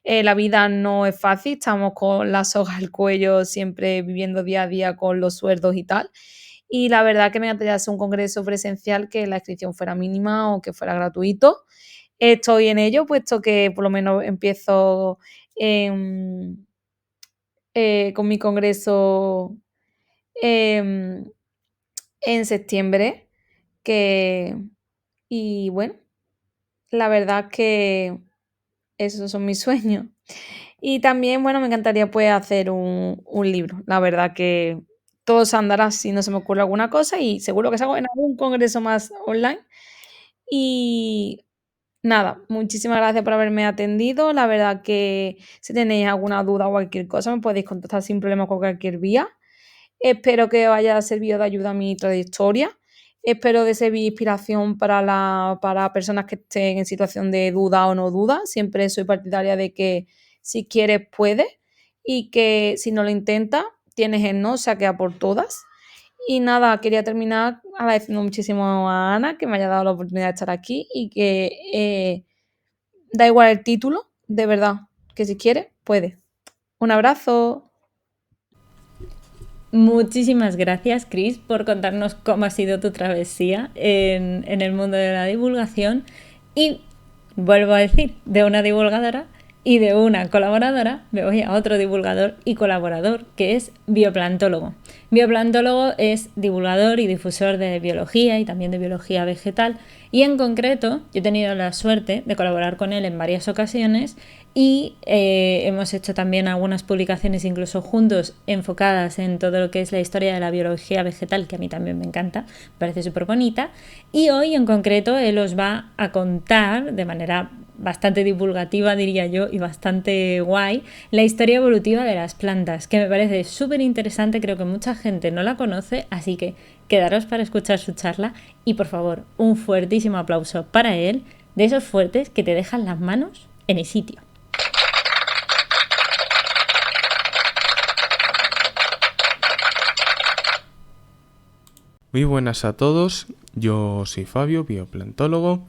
la vida no es fácil, estamos con la soga al cuello, siempre viviendo día a día con los sueldos y tal. Y la verdad que me encantaría hacer un congreso presencial que la inscripción fuera mínima o que fuera gratuito. Estoy en ello, puesto que por lo menos empiezo con mi congreso en septiembre. Y bueno, la verdad que esos son mis sueños. Y también, bueno, me encantaría pues hacer un libro. La verdad que todo se andará si no se me ocurre alguna cosa y seguro que salgo en algún congreso más online. Y nada, muchísimas gracias por haberme atendido. La verdad que si tenéis alguna duda o cualquier cosa me podéis contactar sin problema con cualquier vía. Espero que os haya servido de ayuda a mi trayectoria. Espero de servir inspiración para personas que estén en situación de duda o no duda. Siempre soy partidaria de que si quieres, puedes. Y que si no lo intentas, tienes el no, o sea que a por todas. Y nada, quería terminar agradeciendo muchísimo a Ana que me haya dado la oportunidad de estar aquí y que da igual el título, de verdad, que si quieres, puedes. Un abrazo. Muchísimas gracias, Chris, por contarnos cómo ha sido tu travesía en el mundo de la divulgación. Y vuelvo a decir, de una divulgadora y de una colaboradora me voy a otro divulgador y colaborador, que es bioplantólogo. Bioplantólogo es divulgador y difusor de biología y también de biología vegetal, y en concreto yo he tenido la suerte de colaborar con él en varias ocasiones y hemos hecho también algunas publicaciones incluso juntos enfocadas en todo lo que es la historia de la biología vegetal, que a mí también me encanta, me parece súper bonita. Y hoy en concreto él os va a contar de manera bastante divulgativa, diría yo, y bastante guay, la historia evolutiva de las plantas, que me parece súper interesante, creo que mucha gente no la conoce, así que quedaros para escuchar su charla y por favor, un fuertísimo aplauso para él, de esos fuertes que te dejan las manos en el sitio. Muy buenas a todos, yo soy Fabio, bioplantólogo,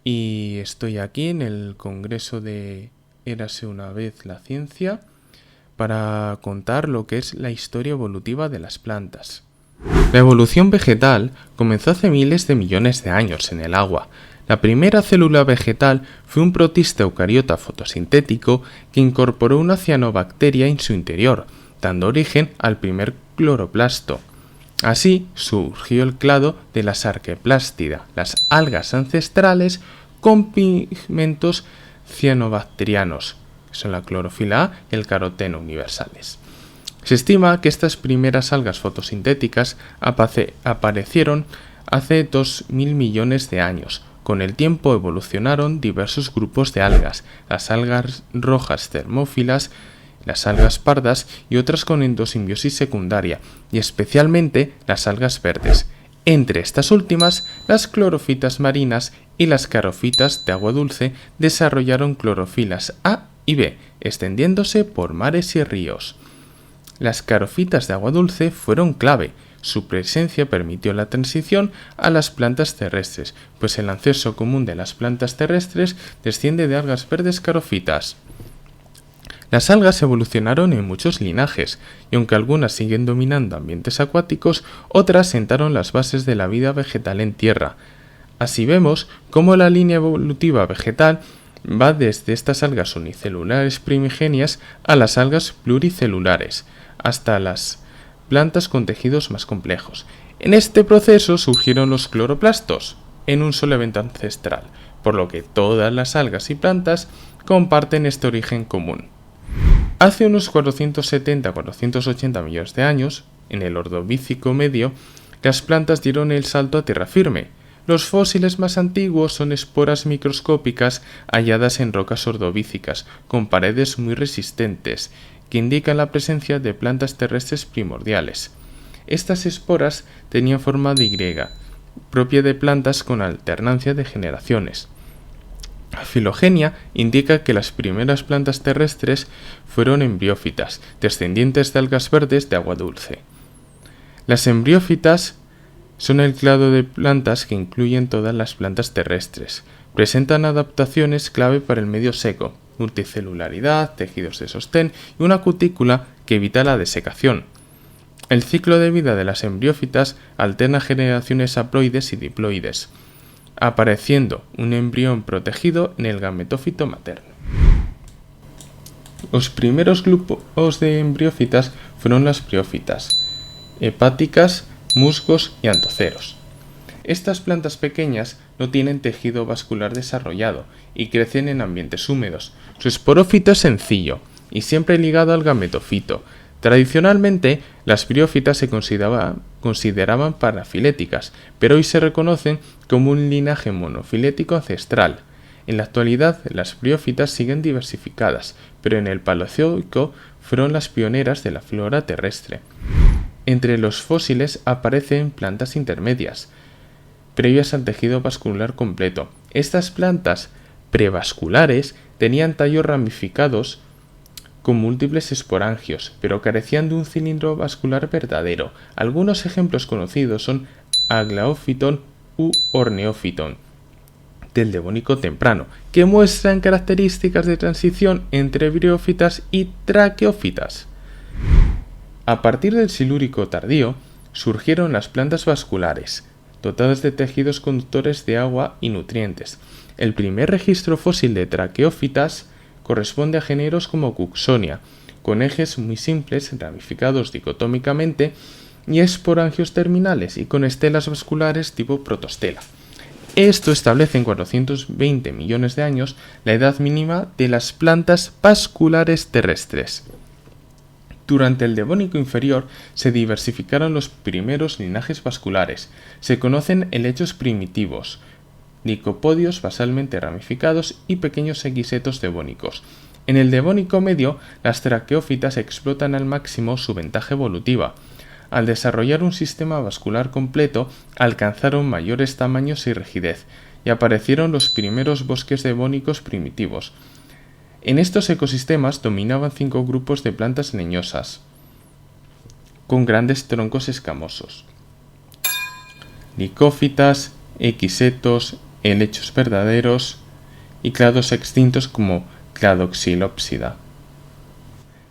y estoy aquí en el congreso de Érase una vez la ciencia para contar lo que es la historia evolutiva de las plantas. La evolución vegetal comenzó hace miles de millones de años en el agua. La primera célula vegetal fue un protista eucariota fotosintético que incorporó una cianobacteria en su interior, dando origen al primer cloroplasto. Así surgió el clado de las Arqueplástida, las algas ancestrales con pigmentos cianobacterianos, que son la clorofila A y el caroteno universales. Se estima que estas primeras algas fotosintéticas aparecieron hace 2.000 millones de años. Con el tiempo evolucionaron diversos grupos de algas, las algas rojas termófilas, las algas pardas y otras con endosimbiosis secundaria, y especialmente las algas verdes. Entre estas últimas, las clorofitas marinas y las carofitas de agua dulce desarrollaron clorofilas A y B, extendiéndose por mares y ríos. Las carofitas de agua dulce fueron clave. Su presencia permitió la transición a las plantas terrestres, pues el ancestro común de las plantas terrestres desciende de algas verdes carofitas. Las algas evolucionaron en muchos linajes, y aunque algunas siguen dominando ambientes acuáticos, otras sentaron las bases de la vida vegetal en tierra. Así vemos cómo la línea evolutiva vegetal va desde estas algas unicelulares primigenias a las algas pluricelulares, hasta las plantas con tejidos más complejos. En este proceso surgieron los cloroplastos, en un solo evento ancestral, por lo que todas las algas y plantas comparten este origen común. Hace unos 470-480 millones de años, en el Ordovícico medio, las plantas dieron el salto a tierra firme. Los fósiles más antiguos son esporas microscópicas halladas en rocas ordovícicas, con paredes muy resistentes, que indican la presencia de plantas terrestres primordiales. Estas esporas tenían forma de Y, propia de plantas con alternancia de generaciones. La filogenia indica que las primeras plantas terrestres fueron embriófitas, descendientes de algas verdes de agua dulce. Las embriófitas son el clado de plantas que incluyen todas las plantas terrestres. Presentan adaptaciones clave para el medio seco, multicelularidad, tejidos de sostén y una cutícula que evita la desecación. El ciclo de vida de las embriófitas alterna generaciones haploides y diploides, apareciendo un embrión protegido en el gametófito materno. Los primeros grupos de embriófitas fueron las briófitas, hepáticas, musgos y antoceros. Estas plantas pequeñas no tienen tejido vascular desarrollado y crecen en ambientes húmedos. Su esporófito es sencillo y siempre ligado al gametofito. Tradicionalmente, las briófitas se consideraban parafiléticas, pero hoy se reconocen como un linaje monofilético ancestral. En la actualidad, las briófitas siguen diversificadas, pero en el Paleozoico fueron las pioneras de la flora terrestre. Entre los fósiles aparecen plantas intermedias, previas al tejido vascular completo. Estas plantas prevasculares tenían tallos ramificados con múltiples esporangios, pero carecían de un cilindro vascular verdadero. Algunos ejemplos conocidos son Aglaophyton u Orneophyton, del Devónico temprano, que muestran características de transición entre briófitas y traqueófitas. A partir del Silúrico tardío, surgieron las plantas vasculares, dotadas de tejidos conductores de agua y nutrientes. El primer registro fósil de traqueófitas corresponde a géneros como Cooksonia, con ejes muy simples ramificados dicotómicamente y esporangios terminales y con estelas vasculares tipo protostela. Esto establece en 420 millones de años la edad mínima de las plantas vasculares terrestres. Durante el Devónico inferior se diversificaron los primeros linajes vasculares. Se conocen helechos primitivos, licopodios basalmente ramificados y pequeños equisetos devónicos. En el devónico medio, las traqueófitas explotan al máximo su ventaja evolutiva. Al desarrollar un sistema vascular completo, alcanzaron mayores tamaños y rigidez, y aparecieron los primeros bosques devónicos primitivos. En estos ecosistemas dominaban 5 grupos de plantas leñosas, con grandes troncos escamosos: licófitas, equisetos, helechos verdaderos y clados extintos como Cladoxylopsida.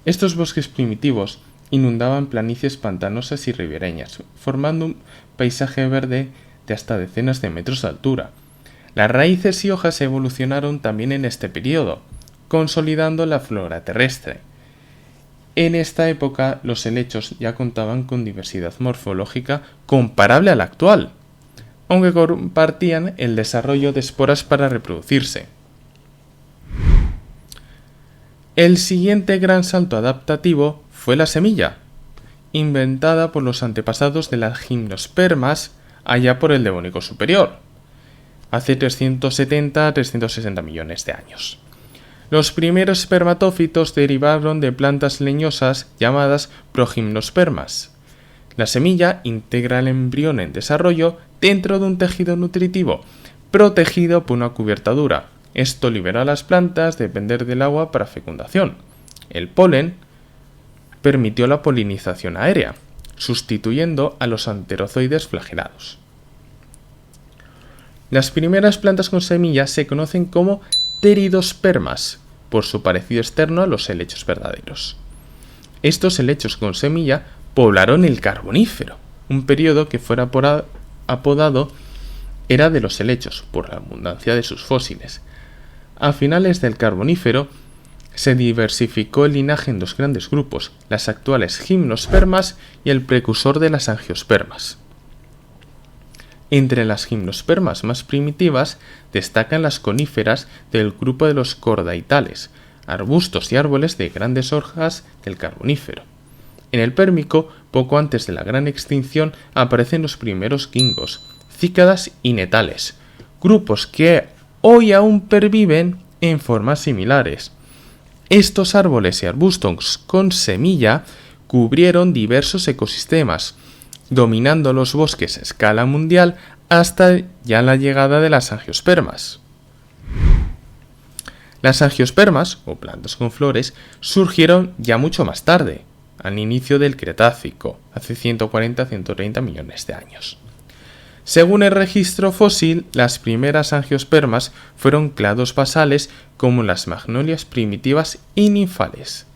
Estos bosques primitivos inundaban planicies pantanosas y ribereñas, formando un paisaje verde de hasta decenas de metros de altura. Las raíces y hojas evolucionaron también en este periodo, consolidando la flora terrestre. En esta época los helechos ya contaban con diversidad morfológica comparable a la actual, aunque compartían el desarrollo de esporas para reproducirse. El siguiente gran salto adaptativo fue la semilla, inventada por los antepasados de las gimnospermas allá por el Devónico superior, hace 370 a 360 millones de años. Los primeros espermatófitos derivaron de plantas leñosas llamadas progimnospermas. La semilla integra el embrión en desarrollo dentro de un tejido nutritivo, protegido por una cubierta dura. Esto libera a las plantas de depender del agua para fecundación. El polen permitió la polinización aérea, sustituyendo a los anterozoides flagelados. Las primeras plantas con semillas se conocen como pteridospermas, por su parecido externo a los helechos verdaderos. Estos helechos con semilla poblaron el Carbonífero, un periodo que fuera apodado Era de los helechos, por la abundancia de sus fósiles. A finales del Carbonífero se diversificó el linaje en 2 grandes grupos, las actuales gimnospermas y el precursor de las angiospermas. Entre las gimnospermas más primitivas destacan las coníferas del grupo de los cordaitales, arbustos y árboles de grandes hojas del Carbonífero. En el Pérmico, poco antes de la gran extinción, aparecen los primeros gingos, cícadas y netales, grupos que hoy aún perviven en formas similares. Estos árboles y arbustos con semilla cubrieron diversos ecosistemas, dominando los bosques a escala mundial hasta ya la llegada de las angiospermas. Las angiospermas, o plantas con flores, surgieron ya mucho más tarde, al inicio del Cretácico, hace 140 a 130 millones de años. Según el registro fósil, las primeras angiospermas fueron clados basales como las magnolias primitivas y ninfales.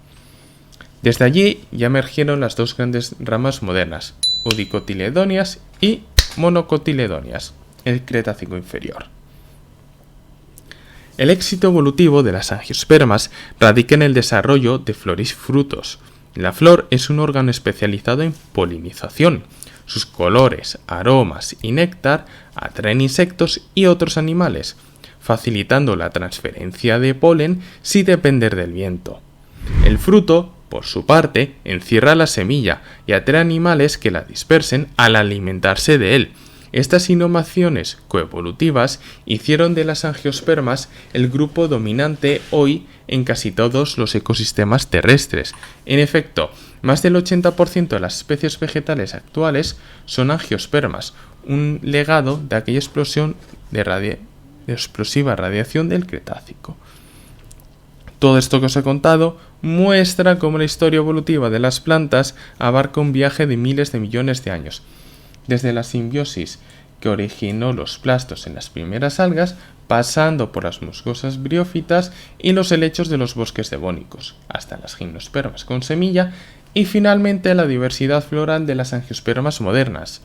Desde allí ya emergieron las 2 grandes ramas modernas, odicotiledonias y monocotiledonias, el Cretácico inferior. El éxito evolutivo de las angiospermas radica en el desarrollo de flores y frutos. La flor es un órgano especializado en polinización. Sus colores, aromas y néctar atraen insectos y otros animales, facilitando la transferencia de polen sin depender del viento. El fruto, por su parte, encierra la semilla y atrae animales que la dispersen al alimentarse de él. Estas innovaciones coevolutivas hicieron de las angiospermas el grupo dominante hoy en casi todos los ecosistemas terrestres. En efecto, más del 80% de las especies vegetales actuales son angiospermas, un legado de aquella explosión de explosiva radiación del Cretácico. Todo esto que os he contado muestra cómo la historia evolutiva de las plantas abarca un viaje de miles de millones de años, desde la simbiosis que originó los plastos en las primeras algas, pasando por las musgosas briófitas y los helechos de los bosques devónicos, hasta las gimnospermas con semilla y finalmente la diversidad floral de las angiospermas modernas.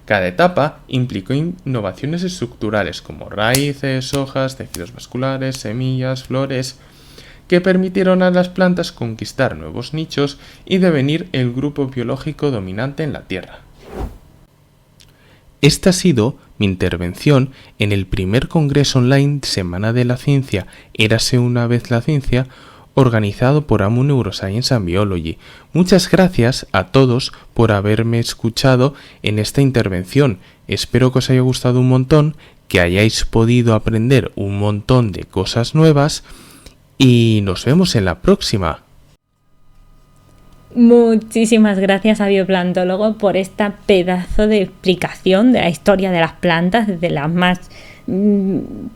Cada etapa implicó innovaciones estructurales como raíces, hojas, tejidos vasculares, semillas, flores, que permitieron a las plantas conquistar nuevos nichos y devenir el grupo biológico dominante en la Tierra. Esta ha sido mi intervención en el primer congreso online Semana de la Ciencia, Érase una vez la ciencia, organizado por AMU Neuroscience and Biology. Muchas gracias a todos por haberme escuchado en esta intervención. Espero que os haya gustado un montón, que hayáis podido aprender un montón de cosas nuevas y nos vemos en la próxima. Muchísimas gracias a Bioplantólogo por esta pedazo de explicación de la historia de las plantas, desde las más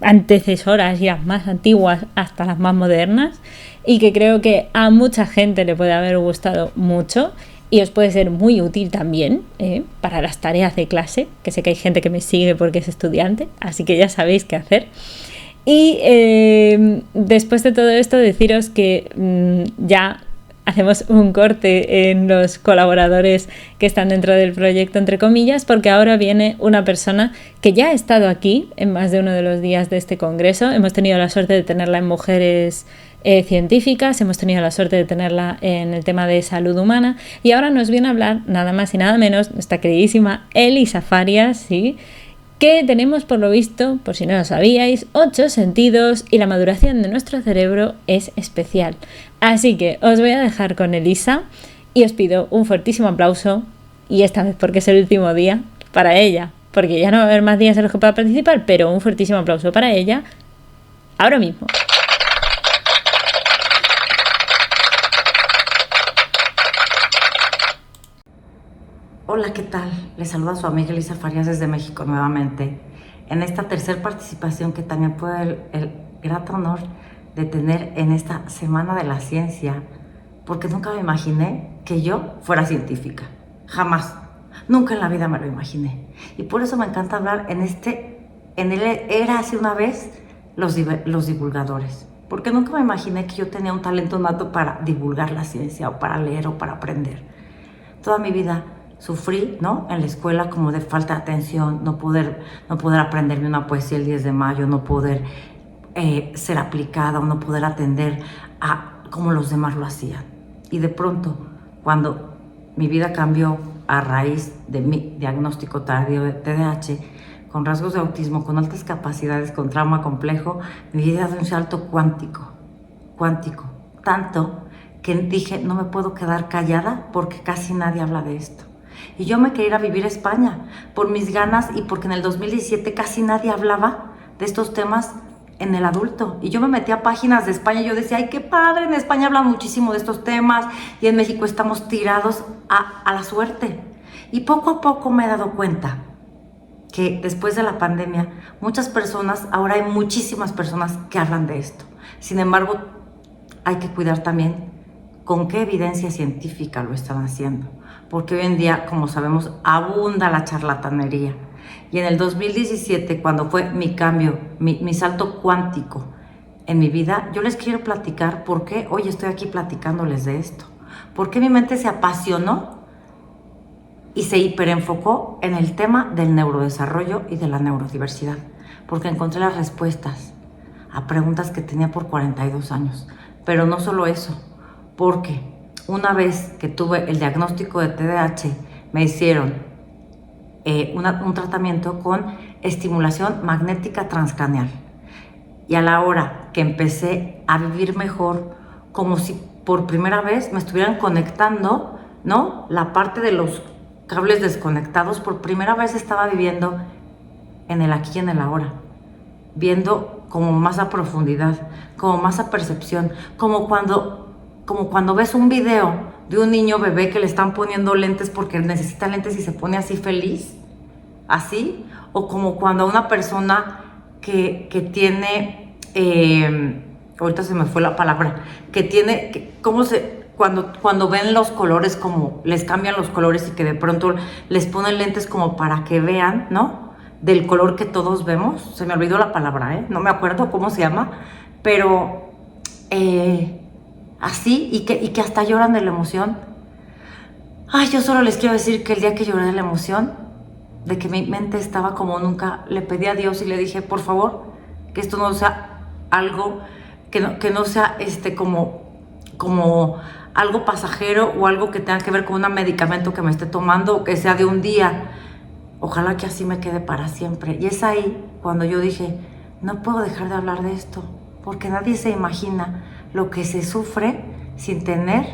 antecesoras y las más antiguas hasta las más modernas, y que creo que a mucha gente le puede haber gustado mucho y os puede ser muy útil también para las tareas de clase, que sé que hay gente que me sigue porque es estudiante, así que ya sabéis qué hacer. Y después de todo esto, deciros que ya hacemos un corte en los colaboradores que están dentro del proyecto, entre comillas, porque ahora viene una persona que ya ha estado aquí en más de uno de los días de este congreso. Hemos tenido la suerte de tenerla en Mujeres Científicas, hemos tenido la suerte de tenerla en el tema de salud humana, y ahora nos viene a hablar nada más y nada menos nuestra queridísima Elisa Farias, ¿sí?, que tenemos, por lo visto, por si no lo sabíais, 8 sentidos y la maduración de nuestro cerebro es especial. Así que os voy a dejar con Elisa y os pido un fuertísimo aplauso, y esta vez porque es el último día, para ella, porque ya no va a haber más días en los que pueda participar, pero un fuertísimo aplauso para ella ahora mismo. Hola, ¿qué tal? Les saluda su amiga Elisa Farias desde México nuevamente, en esta tercera participación que también tuve el grato honor de tener en esta Semana de la Ciencia, porque nunca me imaginé que yo fuera científica, jamás, nunca en la vida me lo imaginé, y por eso me encanta hablar en el Era Hace una Vez los divulgadores, porque nunca me imaginé que yo tenía un talento nato para divulgar la ciencia, o para leer, o para aprender. Toda mi vida sufrí, ¿no?, en la escuela, como de falta de atención, no poder aprenderme una poesía el 10 de mayo, no poder ser aplicada, o no poder atender a como los demás lo hacían. Y de pronto, cuando mi vida cambió a raíz de mi diagnóstico tardío de TDAH, con rasgos de autismo, con altas capacidades, con trauma complejo, mi vida dio un salto cuántico, tanto que dije, no me puedo quedar callada porque casi nadie habla de esto. Y yo me quería ir a vivir a España por mis ganas, y porque en el 2017 casi nadie hablaba de estos temas en el adulto. Y yo me metí a páginas de España y yo decía, ay, qué padre, en España hablan muchísimo de estos temas y en México estamos tirados a la suerte. Y poco a poco me he dado cuenta que después de la pandemia, ahora hay muchísimas personas que hablan de esto. Sin embargo, hay que cuidar también con qué evidencia científica lo están haciendo, porque hoy en día, como sabemos, abunda la charlatanería. Y en el 2017, cuando fue mi cambio, mi salto cuántico en mi vida, yo les quiero platicar por qué hoy estoy aquí platicándoles de esto. Por qué mi mente se apasionó y se hiperenfocó en el tema del neurodesarrollo y de la neurodiversidad. Porque encontré las respuestas a preguntas que tenía por 42 años. Pero no solo eso, porque una vez que tuve el diagnóstico de TDAH, me hicieron un tratamiento con estimulación magnética transcraneal. Y a la hora que empecé a vivir mejor, como si por primera vez me estuvieran conectando, ¿no?, la parte de los cables desconectados, por primera vez estaba viviendo en el aquí y en el ahora, viendo como más a profundidad, como más a percepción, como cuando ves un video de un niño bebé que le están poniendo lentes porque necesita lentes y se pone así feliz, así, o como cuando a una persona que tiene, ahorita se me fue la palabra, cuando ven los colores, como les cambian los colores y que de pronto les ponen lentes como para que vean, ¿no?, del color que todos vemos. Se me olvidó la palabra, no me acuerdo cómo se llama, pero así, y que hasta lloran de la emoción. Ay, yo solo les quiero decir que el día que lloré de la emoción, de que mi mente estaba como nunca, le pedí a Dios y le dije, por favor, que esto no sea algo, que no sea como algo pasajero, o algo que tenga que ver con un medicamento que me esté tomando, o que sea de un día. Ojalá que así me quede para siempre. Y es ahí cuando yo dije, no puedo dejar de hablar de esto, porque nadie se imagina lo que se sufre sin tener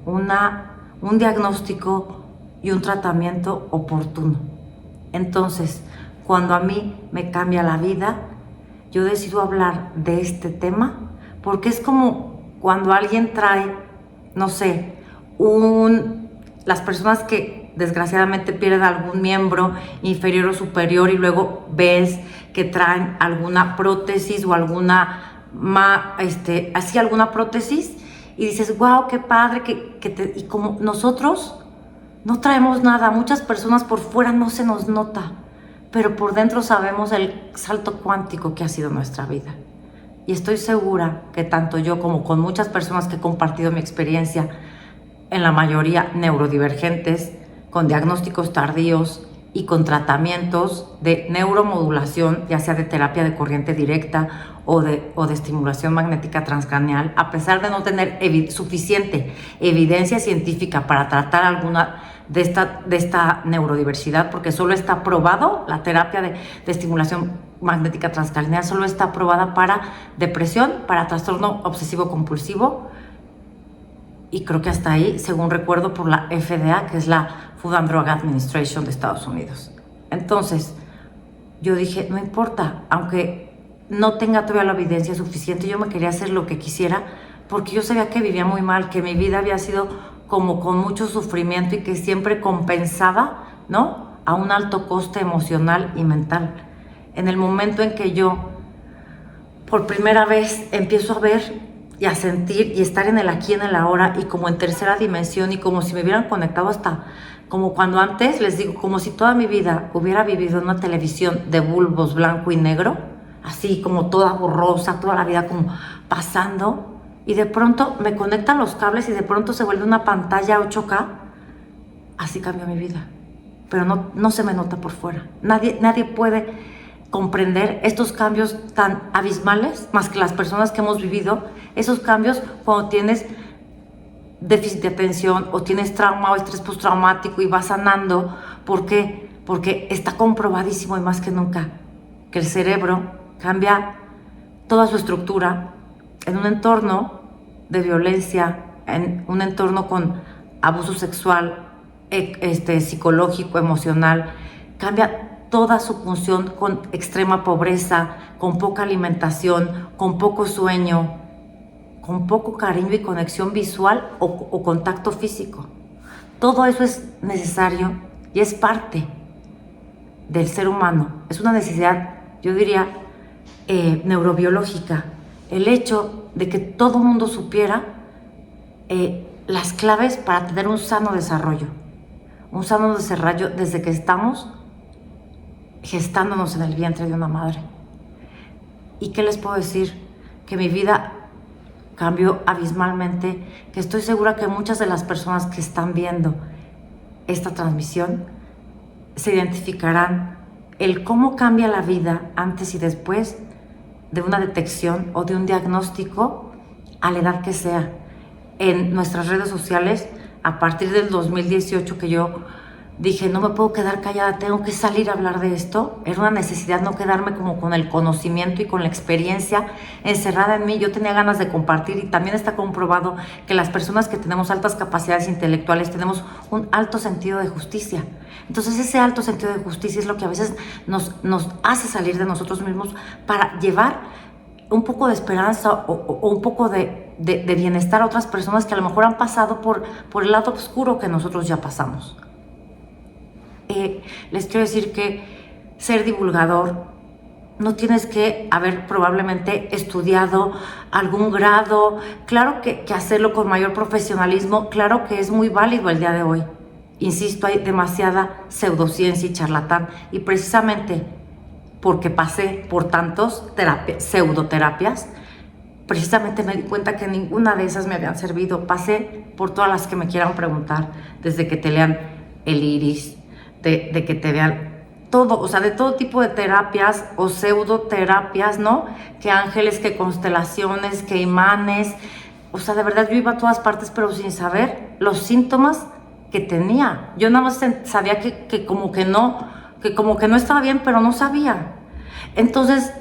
un diagnóstico y un tratamiento oportuno. Entonces, cuando a mí me cambia la vida, yo decido hablar de este tema, porque es como cuando alguien trae, no sé, las personas que desgraciadamente pierden algún miembro inferior o superior y luego ves que traen alguna prótesis o alguna prótesis y dices, wow, qué padre, y como nosotros no traemos nada, muchas personas por fuera no se nos nota, pero por dentro sabemos el salto cuántico que ha sido nuestra vida. Y estoy segura que tanto yo como con muchas personas que he compartido mi experiencia, en la mayoría neurodivergentes, con diagnósticos tardíos y con tratamientos de neuromodulación, ya sea de terapia de corriente directa o de estimulación magnética transcranial, a pesar de no tener suficiente evidencia científica para tratar alguna de esta neurodiversidad, porque solo está aprobado, la terapia de estimulación magnética transcranial solo está aprobada para depresión, para trastorno obsesivo compulsivo, y creo que hasta ahí, según recuerdo, por la FDA, que es la Food and Drug Administration de Estados Unidos. Entonces, yo dije, no importa, aunque no tenga todavía la evidencia suficiente, yo me quería hacer lo que quisiera, porque yo sabía que vivía muy mal, que mi vida había sido como con mucho sufrimiento y que siempre compensaba, ¿no?, a un alto coste emocional y mental. En el momento en que yo, por primera vez, empiezo a ver y a sentir y estar en el aquí, en el ahora, y como en tercera dimensión, y como si me hubieran conectado hasta, como cuando antes, les digo, como si toda mi vida hubiera vivido en una televisión de bulbos blanco y negro, así como toda borrosa, toda la vida como pasando, y de pronto me conectan los cables y de pronto se vuelve una pantalla 8K, así cambió mi vida. Pero no se me nota por fuera. Nadie puede comprender estos cambios tan abismales, más que las personas que hemos vivido esos cambios cuando tienes déficit de atención o tienes trauma o estrés postraumático y vas sanando. ¿Por qué? Porque está comprobadísimo y más que nunca que el cerebro cambia toda su estructura en un entorno de violencia, en un entorno con abuso sexual, psicológico, emocional, cambia toda su función con extrema pobreza, con poca alimentación, con poco sueño, con poco cariño y conexión visual o contacto físico. Todo eso es necesario y es parte del ser humano. Es una necesidad, yo diría, neurobiológica. El hecho de que todo mundo supiera las claves para tener un sano desarrollo. Un sano desarrollo desde que estamos gestándonos en el vientre de una madre. ¿Y qué les puedo decir? Que mi vida cambió abismalmente, que estoy segura que muchas de las personas que están viendo esta transmisión se identificarán el cómo cambia la vida antes y después de una detección o de un diagnóstico a la edad que sea. En nuestras redes sociales, a partir del 2018 que yo dije, no me puedo quedar callada, tengo que salir a hablar de esto. Era una necesidad no quedarme como con el conocimiento y con la experiencia encerrada en mí. Yo tenía ganas de compartir y también está comprobado que las personas que tenemos altas capacidades intelectuales tenemos un alto sentido de justicia. Entonces ese alto sentido de justicia es lo que a veces nos hace salir de nosotros mismos para llevar un poco de esperanza o un poco de bienestar a otras personas que a lo mejor han pasado por el lado oscuro que nosotros ya pasamos. Les quiero decir que ser divulgador no tienes que haber probablemente estudiado algún grado. Claro que hacerlo con mayor profesionalismo, claro que es muy válido el día de hoy. Insisto, hay demasiada pseudociencia y charlatán, y precisamente porque pasé por tantos pseudoterapias, precisamente me di cuenta que ninguna de esas me habían servido. Pasé por todas las que me quieran preguntar, desde que te lean el iris, de que te vean todo, o sea, de todo tipo de terapias o pseudoterapias, ¿no? Que ángeles, que constelaciones, que imanes. O sea, de verdad yo iba a todas partes, pero sin saber los síntomas que tenía. Yo nada más sabía que como que no estaba bien, pero no sabía. Entonces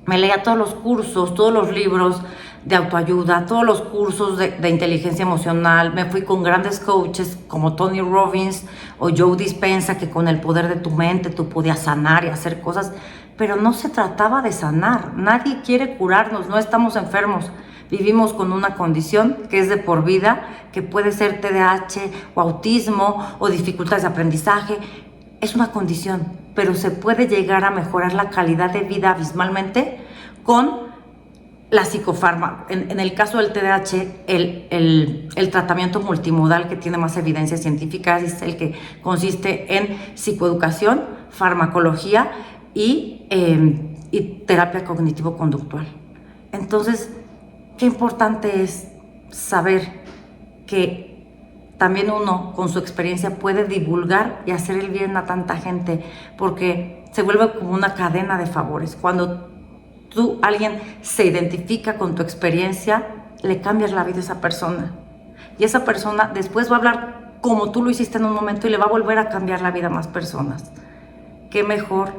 me leía todos los cursos, todos los libros de autoayuda, todos los cursos de inteligencia emocional, me fui con grandes coaches como Tony Robbins o Joe Dispenza, que con el poder de tu mente tú podías sanar y hacer cosas, pero no se trataba de sanar, nadie quiere curarnos, no estamos enfermos. Vivimos con una condición que es de por vida, que puede ser TDAH o autismo o dificultades de aprendizaje. Es una condición, pero se puede llegar a mejorar la calidad de vida abismalmente con la psicofármaca. En el caso del TDAH, el tratamiento multimodal que tiene más evidencia científica es el que consiste en psicoeducación, farmacología y terapia cognitivo-conductual. Entonces, qué importante es saber que también uno con su experiencia puede divulgar y hacer el bien a tanta gente, porque se vuelve como una cadena de favores. Cuando alguien se identifica con tu experiencia, le cambias la vida a esa persona. Y esa persona después va a hablar como tú lo hiciste en un momento y le va a volver a cambiar la vida a más personas. Qué mejor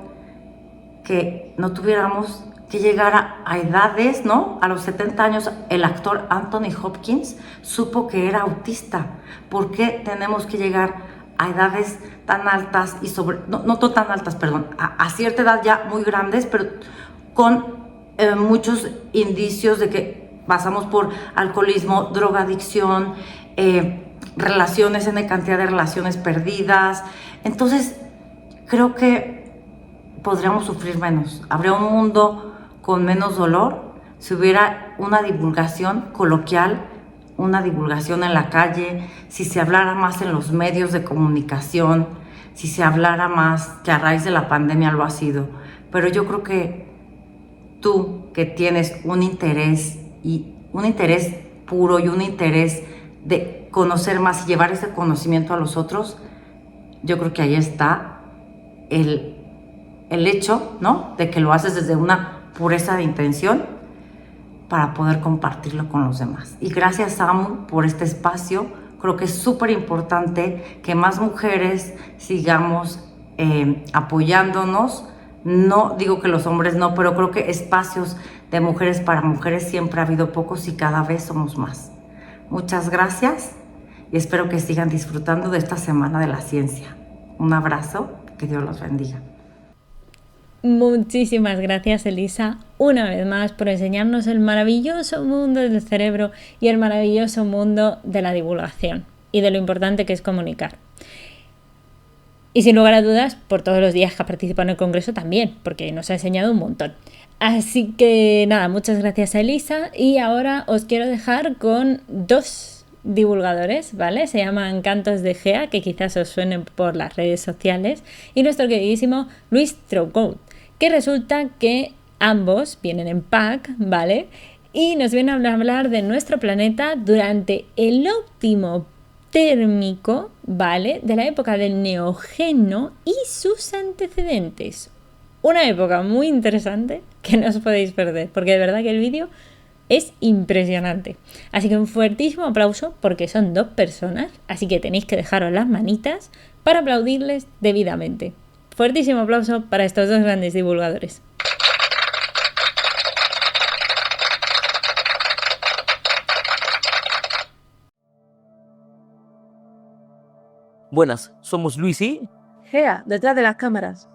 que no tuviéramos que llegar a edades, ¿no? A los 70 años, el actor Anthony Hopkins supo que era autista. ¿Por qué tenemos que llegar a edades tan altas y no tan altas, perdón, a cierta edad ya muy grandes, pero con muchos indicios de que pasamos por alcoholismo, drogadicción, relaciones, N cantidad de relaciones perdidas? Entonces, creo que podríamos sufrir menos. Habría un mundo con menos dolor si hubiera una divulgación coloquial, una divulgación en la calle, si se hablara más en los medios de comunicación, si se hablara más, que a raíz de la pandemia lo ha sido. Pero yo creo que tú, que tienes un interés puro y un interés de conocer más y llevar ese conocimiento a los otros, yo creo que ahí está el hecho, ¿no?, de que lo haces desde una pureza de intención para poder compartirlo con los demás. Y gracias, Samu, por este espacio. Creo que es súper importante que más mujeres sigamos apoyándonos. No digo que los hombres no, pero creo que espacios de mujeres para mujeres siempre ha habido pocos y cada vez somos más. Muchas gracias y espero que sigan disfrutando de esta Semana de la Ciencia. Un abrazo, que Dios los bendiga. Muchísimas gracias, Elisa, una vez más por enseñarnos el maravilloso mundo del cerebro y el maravilloso mundo de la divulgación y de lo importante que es comunicar. Y sin lugar a dudas, por todos los días que ha participado en el Congreso también, porque nos ha enseñado un montón. Así que nada, muchas gracias a Elisa y ahora os quiero dejar con dos divulgadores, ¿vale? Se llaman Cantos de Gea, que quizás os suenen por las redes sociales, y nuestro queridísimo Luis Troucault, que resulta que ambos vienen en pack, ¿vale? Y nos vienen a hablar de nuestro planeta durante el óptimo térmico, ¿vale?, de la época del Neógeno y sus antecedentes. Una época muy interesante que no os podéis perder, porque de verdad que el vídeo es impresionante. Así que un fuertísimo aplauso, porque son dos personas, así que tenéis que dejaros las manitas para aplaudirles debidamente. Fuertísimo aplauso para estos dos grandes divulgadores. Buenas, somos Luis y Gea, detrás de las cámaras.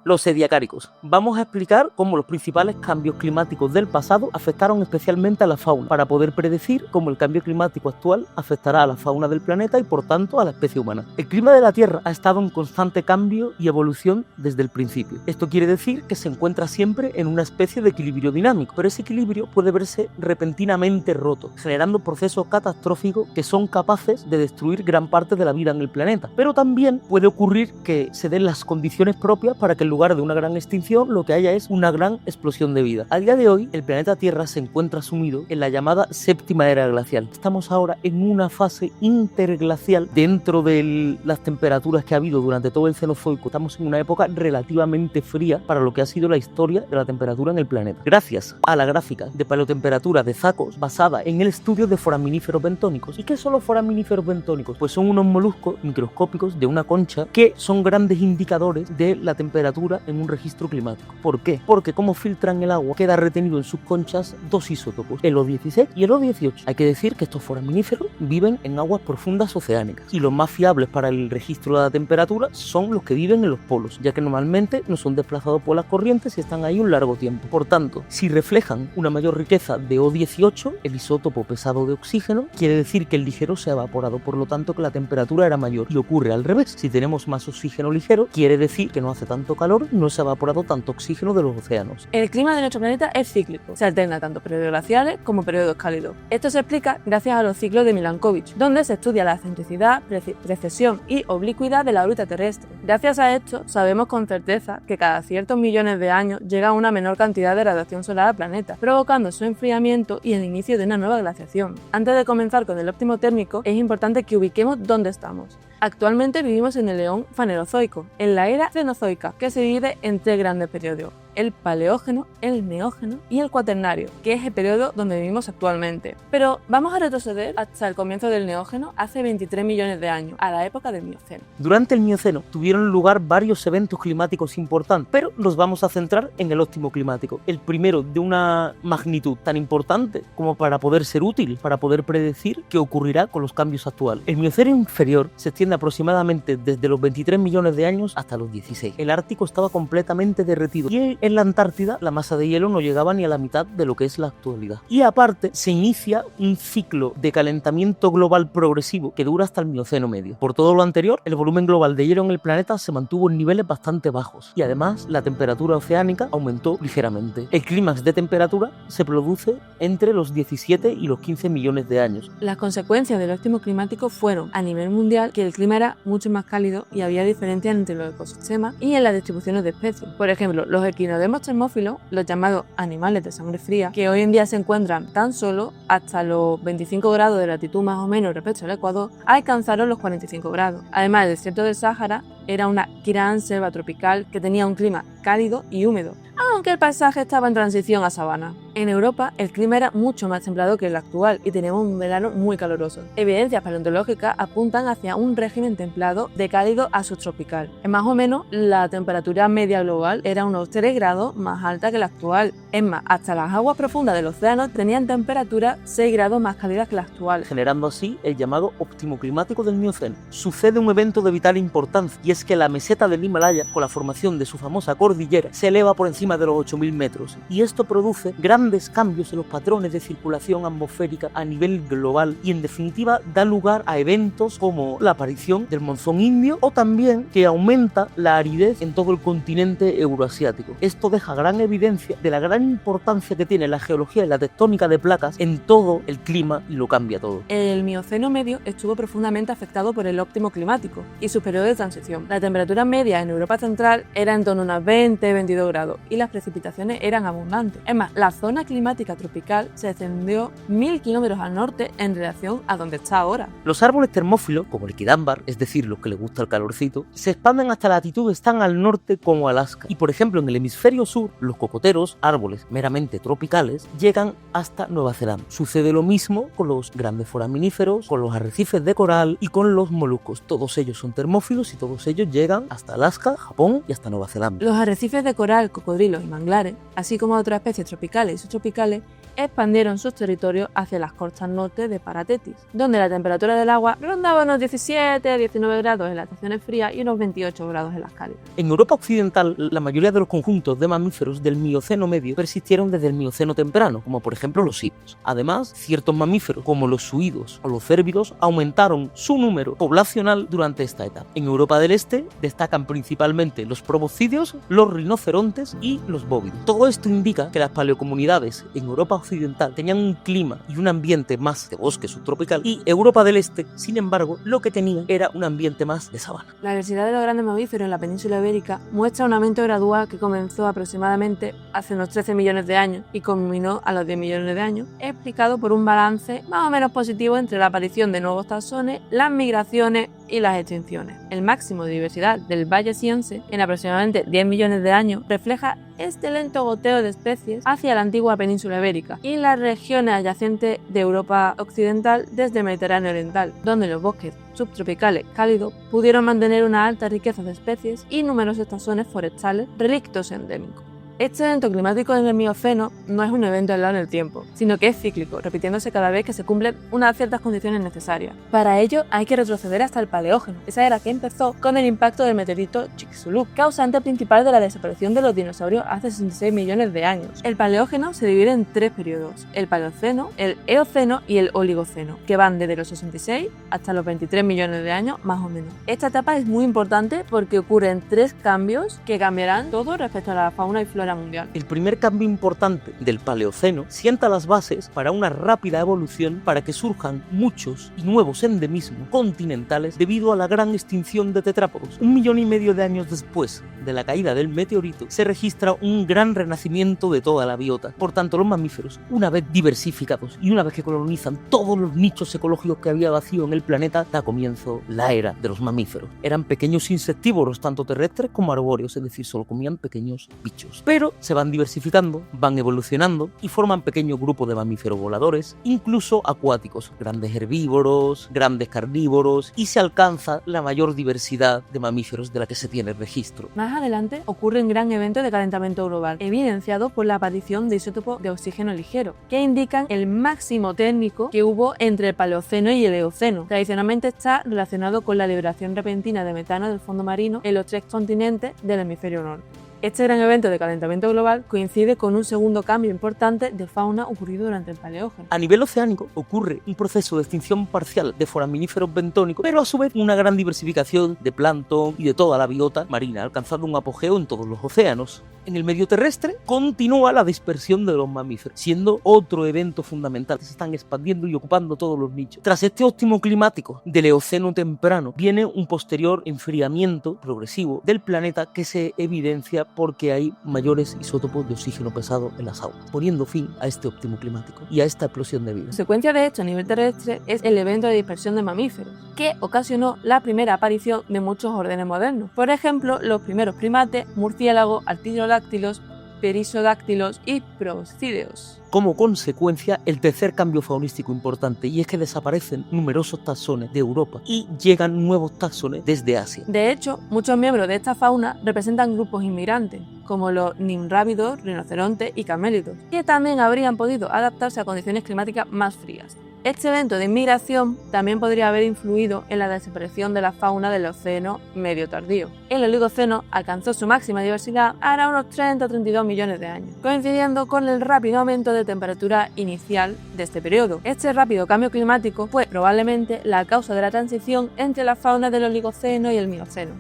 los ediacáricos. Vamos a explicar cómo los principales cambios climáticos del pasado afectaron especialmente a la fauna, para poder predecir cómo el cambio climático actual afectará a la fauna del planeta y por tanto a la especie humana. El clima de la Tierra ha estado en constante cambio y evolución desde el principio. Esto quiere decir que se encuentra siempre en una especie de equilibrio dinámico, pero ese equilibrio puede verse repentinamente roto, generando procesos catastróficos que son capaces de destruir gran parte de la vida en el planeta. Pero también puede ocurrir que se den las condiciones propias para que en lugar de una gran extinción lo que haya es una gran explosión de vida. A día de hoy, el planeta Tierra se encuentra sumido en la llamada séptima era glacial. Estamos ahora en una fase interglacial dentro de las temperaturas que ha habido durante todo el Cenozoico. Estamos en una época relativamente fría para lo que ha sido la historia de la temperatura en el planeta. Gracias a la gráfica de paleotemperatura de Zacos, basada en el estudio de foraminíferos bentónicos. ¿Y qué son los foraminíferos bentónicos? Pues son unos moluscos microscópicos de una concha que son grandes indicadores de la temperatura temperatura en un registro climático. ¿Por qué? Porque como filtran el agua, queda retenido en sus conchas dos isótopos, el O16 y el O18. Hay que decir que estos foraminíferos viven en aguas profundas oceánicas y los más fiables para el registro de la temperatura son los que viven en los polos, ya que normalmente no son desplazados por las corrientes y están ahí un largo tiempo. Por tanto, si reflejan una mayor riqueza de O18, el isótopo pesado de oxígeno, quiere decir que el ligero se ha evaporado, por lo tanto que la temperatura era mayor. Y ocurre al revés, si tenemos más oxígeno ligero, quiere decir que no hace tanto calor, no se ha evaporado tanto oxígeno de los océanos. El clima de nuestro planeta es cíclico, se alterna tanto periodos glaciales como periodos cálidos. Esto se explica gracias a los ciclos de Milankovitch, donde se estudia la centricidad, precesión y oblicuidad de la órbita terrestre. Gracias a esto, sabemos con certeza que cada ciertos millones de años llega una menor cantidad de radiación solar al planeta, provocando su enfriamiento y el inicio de una nueva glaciación. Antes de comenzar con el óptimo térmico, es importante que ubiquemos dónde estamos. Actualmente vivimos en el eón fanerozoico, en la era cenozoica, que se divide en tres grandes periodos: el paleógeno, el neógeno y el cuaternario, que es el periodo donde vivimos actualmente. Pero vamos a retroceder hasta el comienzo del neógeno, hace 23 millones de años, a la época del Mioceno. Durante el Mioceno tuvieron lugar varios eventos climáticos importantes, pero nos vamos a centrar en el óptimo climático, el primero de una magnitud tan importante como para poder ser útil, para poder predecir qué ocurrirá con los cambios actuales. El Mioceno inferior se extiende aproximadamente desde los 23 millones de años hasta los 16. El Ártico estaba completamente derretido y en la Antártida la masa de hielo no llegaba ni a la mitad de lo que es la actualidad. Y aparte se inicia un ciclo de calentamiento global progresivo que dura hasta el Mioceno medio. Por todo lo anterior, el volumen global de hielo en el planeta se mantuvo en niveles bastante bajos y además la temperatura oceánica aumentó ligeramente. El clímax de temperatura se produce entre los 17 y los 15 millones de años. Las consecuencias del óptimo climático fueron, a nivel mundial, que el clima era mucho más cálido y había diferencias entre los ecosistemas y en las distribuciones de especies. Por ejemplo, los equinodemos termófilos, los llamados animales de sangre fría, que hoy en día se encuentran tan solo hasta los 25 grados de latitud más o menos respecto al Ecuador, alcanzaron los 45 grados. Además, el desierto del Sáhara era una gran selva tropical que tenía un clima cálido y húmedo, aunque el paisaje estaba en transición a sabana. En Europa, el clima era mucho más templado que el actual y teníamos un verano muy caluroso. Evidencias paleontológicas apuntan hacia un régimen templado de cálido a subtropical. Más o menos, la temperatura media global era unos 3 grados más alta que la actual. Es más, hasta las aguas profundas del océano tenían temperaturas 6 grados más cálidas que la actual, generando así el llamado óptimo climático del Mioceno. Sucede un evento de vital importancia y es que la meseta del Himalaya, con la formación de su famosa cordillera, se eleva por encima de los 8.000 metros y esto produce grandes cambios en los patrones de circulación atmosférica a nivel global y en definitiva da lugar a eventos como la aparición del monzón indio o también que aumenta la aridez en todo el continente euroasiático. Esto deja gran evidencia de la gran importancia que tiene la geología y la tectónica de placas en todo el clima y lo cambia todo. El Mioceno medio estuvo profundamente afectado por el óptimo climático y su periodo de transición. La temperatura media en Europa Central era en torno a unos 20-22 grados y las precipitaciones eran abundantes. Es más, la zona climática tropical se extendió 1000 kilómetros al norte en relación a donde está ahora. Los árboles termófilos, como el equidámbar, es decir, los que les gusta el calorcito, se expanden hasta latitudes tan al norte como Alaska. Y por ejemplo, en el hemisferio sur, los cocoteros, árboles meramente tropicales, llegan hasta Nueva Zelanda. Sucede lo mismo con los grandes foraminíferos, con los arrecifes de coral y con los moluscos. Todos ellos son termófilos y todos ellos llegan hasta Alaska, Japón y hasta Nueva Zelanda. Los arrecifes de coral, cocodrilos y manglares, así como otras especies tropicales y subtropicales, expandieron sus territorios hacia las costas norte de Paratetis, donde la temperatura del agua rondaba unos 17 a 19 grados en las estaciones frías y unos 28 grados en las cálidas. En Europa Occidental, la mayoría de los conjuntos de mamíferos del Mioceno medio persistieron desde el Mioceno temprano, como por ejemplo los hipos. Además, ciertos mamíferos, como los suídos o los cérvidos, aumentaron su número poblacional durante esta etapa. En Europa del Este destacan principalmente los proboscideos, los rinocerontes y los bóvidos. Todo esto indica que las paleocomunidades en Europa Occidental tenían un clima y un ambiente más de bosque subtropical y Europa del Este, sin embargo, lo que tenía era un ambiente más de sabana. La diversidad de los grandes mamíferos en la península ibérica muestra un aumento gradual que comenzó aproximadamente hace unos 13 millones de años y culminó a los 10 millones de años, explicado por un balance más o menos positivo entre la aparición de nuevos taxones, las migraciones y las extinciones. El máximo de diversidad del Valle Siense, en aproximadamente 10 millones de años, refleja este lento goteo de especies hacia la antigua península ibérica y las regiones adyacentes de Europa occidental desde el Mediterráneo oriental, donde los bosques subtropicales cálidos pudieron mantener una alta riqueza de especies y numerosos taxones forestales relictos endémicos. Este evento climático en el Mioceno no es un evento aislado en el tiempo, sino que es cíclico, repitiéndose cada vez que se cumplen unas ciertas condiciones necesarias. Para ello hay que retroceder hasta el Paleógeno, esa era que empezó con el impacto del meteorito Chicxulub, causante principal de la desaparición de los dinosaurios hace 66 millones de años. El Paleógeno se divide en 3 periodos, el Paleoceno, el Eoceno y el Oligoceno, que van desde los 66 hasta los 23 millones de años más o menos. Esta etapa es muy importante porque ocurren 3 cambios que cambiarán todo respecto a la fauna y flora mundial. El primer cambio importante del Paleoceno sienta las bases para una rápida evolución para que surjan muchos y nuevos endemismos continentales debido a la gran extinción de tetrápodos. 1,5 millones de años después de la caída del meteorito se registra un gran renacimiento de toda la biota. Por tanto, los mamíferos, una vez diversificados y una vez que colonizan todos los nichos ecológicos que había vacío en el planeta, da comienzo la era de los mamíferos. Eran pequeños insectívoros, tanto terrestres como arbóreos, es decir, solo comían pequeños bichos. Pero se van diversificando, van evolucionando y forman pequeños grupos de mamíferos voladores, incluso acuáticos, grandes herbívoros, grandes carnívoros, y se alcanza la mayor diversidad de mamíferos de la que se tiene registro. Más adelante ocurre un gran evento de calentamiento global, evidenciado por la aparición de isótopos de oxígeno ligero, que indican el máximo térmico que hubo entre el Paleoceno y el Eoceno. Tradicionalmente está relacionado con la liberación repentina de metano del fondo marino en los 3 continentes del hemisferio norte. Este gran evento de calentamiento global coincide con un segundo cambio importante de fauna ocurrido durante el Paleógeno. A nivel oceánico ocurre un proceso de extinción parcial de foraminíferos bentónicos, pero a su vez una gran diversificación de plancton y de toda la biota marina, alcanzando un apogeo en todos los océanos. En el medio terrestre continúa la dispersión de los mamíferos, siendo otro evento fundamental. Se están expandiendo y ocupando todos los nichos. Tras este óptimo climático del Eoceno temprano, viene un posterior enfriamiento progresivo del planeta que se evidencia porque hay mayores isótopos de oxígeno pesado en las aguas, poniendo fin a este óptimo climático y a esta explosión de vida. Consecuencia de esto a nivel terrestre es el evento de dispersión de mamíferos, que ocasionó la primera aparición de muchos órdenes modernos. Por ejemplo, los primeros primates, murciélagos, artiodáctilos, perisodáctilos y proboscídeos. Como consecuencia, el tercer cambio faunístico importante, y es que desaparecen numerosos taxones de Europa y llegan nuevos taxones desde Asia. De hecho, muchos miembros de esta fauna representan grupos inmigrantes, como los nimrávidos, rinocerontes y camélidos, que también habrían podido adaptarse a condiciones climáticas más frías. Este evento de inmigración también podría haber influido en la desaparición de la fauna del Océano medio tardío. El Oligoceno alcanzó su máxima diversidad hará unos 30 o 32 millones de años, coincidiendo con el rápido aumento de temperatura inicial de este periodo. Este rápido cambio climático fue probablemente la causa de la transición entre la fauna del Oligoceno y el Mioceno.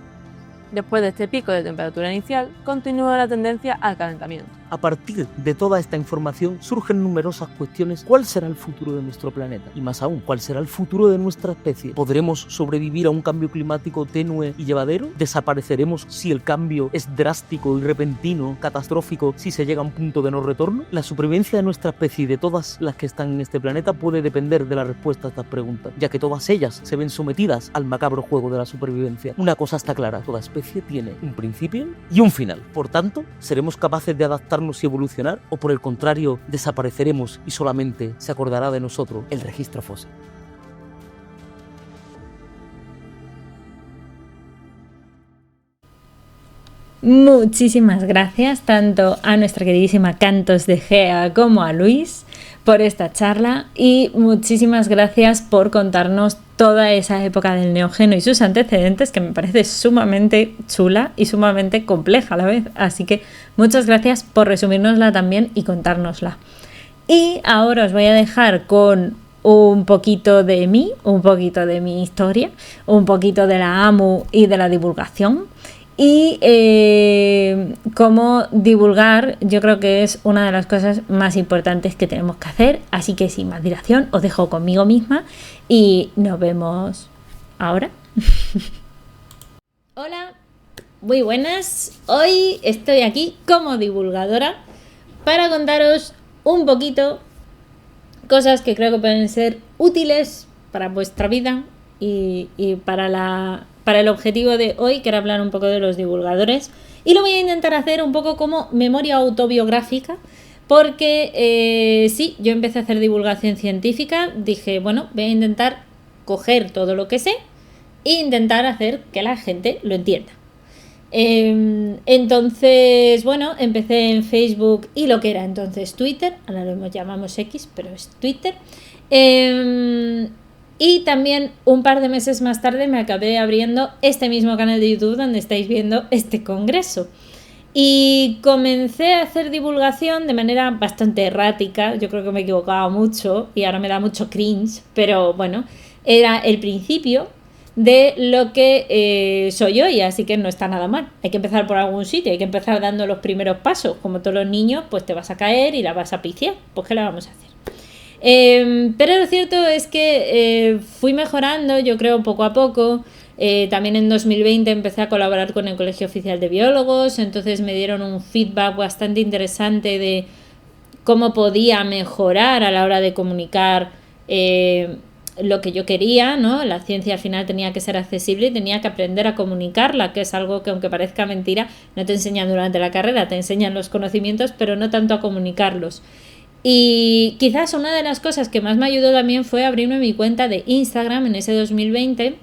Después de este pico de temperatura inicial, continúa la tendencia al calentamiento. A partir de toda esta información surgen numerosas cuestiones. ¿Cuál será el futuro de nuestro planeta? Y más aún, ¿cuál será el futuro de nuestra especie? ¿Podremos sobrevivir a un cambio climático tenue y llevadero? ¿Desapareceremos si el cambio es drástico y repentino, catastrófico, si se llega a un punto de no retorno? La supervivencia de nuestra especie y de todas las que están en este planeta puede depender de la respuesta a estas preguntas, ya que todas ellas se ven sometidas al macabro juego de la supervivencia. Una cosa está clara, toda especie tiene un principio y un final. Por tanto, ¿seremos capaces de adaptarnos y evolucionar, o por el contrario desapareceremos y solamente se acordará de nosotros el registro fósil? Muchísimas gracias tanto a nuestra queridísima Cantos de Gea como a Luis por esta charla, y muchísimas gracias por contarnos toda esa época del Neógeno y sus antecedentes, que me parece sumamente chula y sumamente compleja a la vez, así que muchas gracias por resumírnosla también y contárnosla. Y ahora os voy a dejar con un poquito de mí, un poquito de mi historia, un poquito de la AMU y de la divulgación. Y cómo divulgar, yo creo que es una de las cosas más importantes que tenemos que hacer, así que sin más dilación os dejo conmigo misma y nos vemos ahora. Hola, muy buenas. Hoy estoy aquí como divulgadora para contaros un poquito cosas que creo que pueden ser útiles para vuestra vida y para el objetivo de hoy quiero hablar un poco de los divulgadores y lo voy a intentar hacer un poco como memoria autobiográfica porque sí, yo empecé a hacer divulgación científica, dije, bueno, voy a intentar coger todo lo que sé e intentar hacer que la gente lo entienda. Entonces, bueno, empecé en Facebook y lo que era entonces Twitter, ahora lo llamamos X, pero es Twitter. Y también un par de meses más tarde me acabé abriendo este mismo canal de YouTube donde estáis viendo este congreso. Y comencé a hacer divulgación de manera bastante errática, yo creo que me equivocaba mucho y ahora me da mucho cringe, pero bueno, era el principio de lo que soy hoy, así que no está nada mal. Hay que empezar por algún sitio, hay que empezar dando los primeros pasos. Como todos los niños, pues te vas a caer y la vas a piciar. Pues ¿qué le vamos a hacer? Pero lo cierto es que fui mejorando, yo creo, poco a poco. También en 2020 empecé a colaborar con el Colegio Oficial de Biólogos, entonces me dieron un feedback bastante interesante de cómo podía mejorar a la hora de comunicar lo que yo quería, ¿no? La ciencia al final tenía que ser accesible y tenía que aprender a comunicarla, que es algo que, aunque parezca mentira, no te enseñan durante la carrera, te enseñan los conocimientos, pero no tanto a comunicarlos. Y quizás una de las cosas que más me ayudó también fue abrirme mi cuenta de Instagram en ese 2020,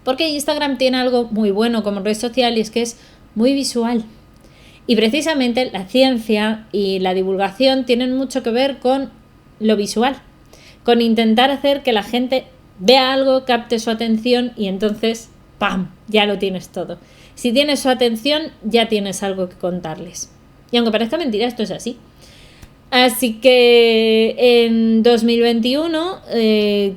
porque Instagram tiene algo muy bueno como red social y es que es muy visual. Y precisamente la ciencia y la divulgación tienen mucho que ver con lo visual, con intentar hacer que la gente vea algo, capte su atención y entonces, ¡pam!, ya lo tienes todo. Si tienes su atención, ya tienes algo que contarles. Y aunque parezca mentira, esto es así. Así que en 2021,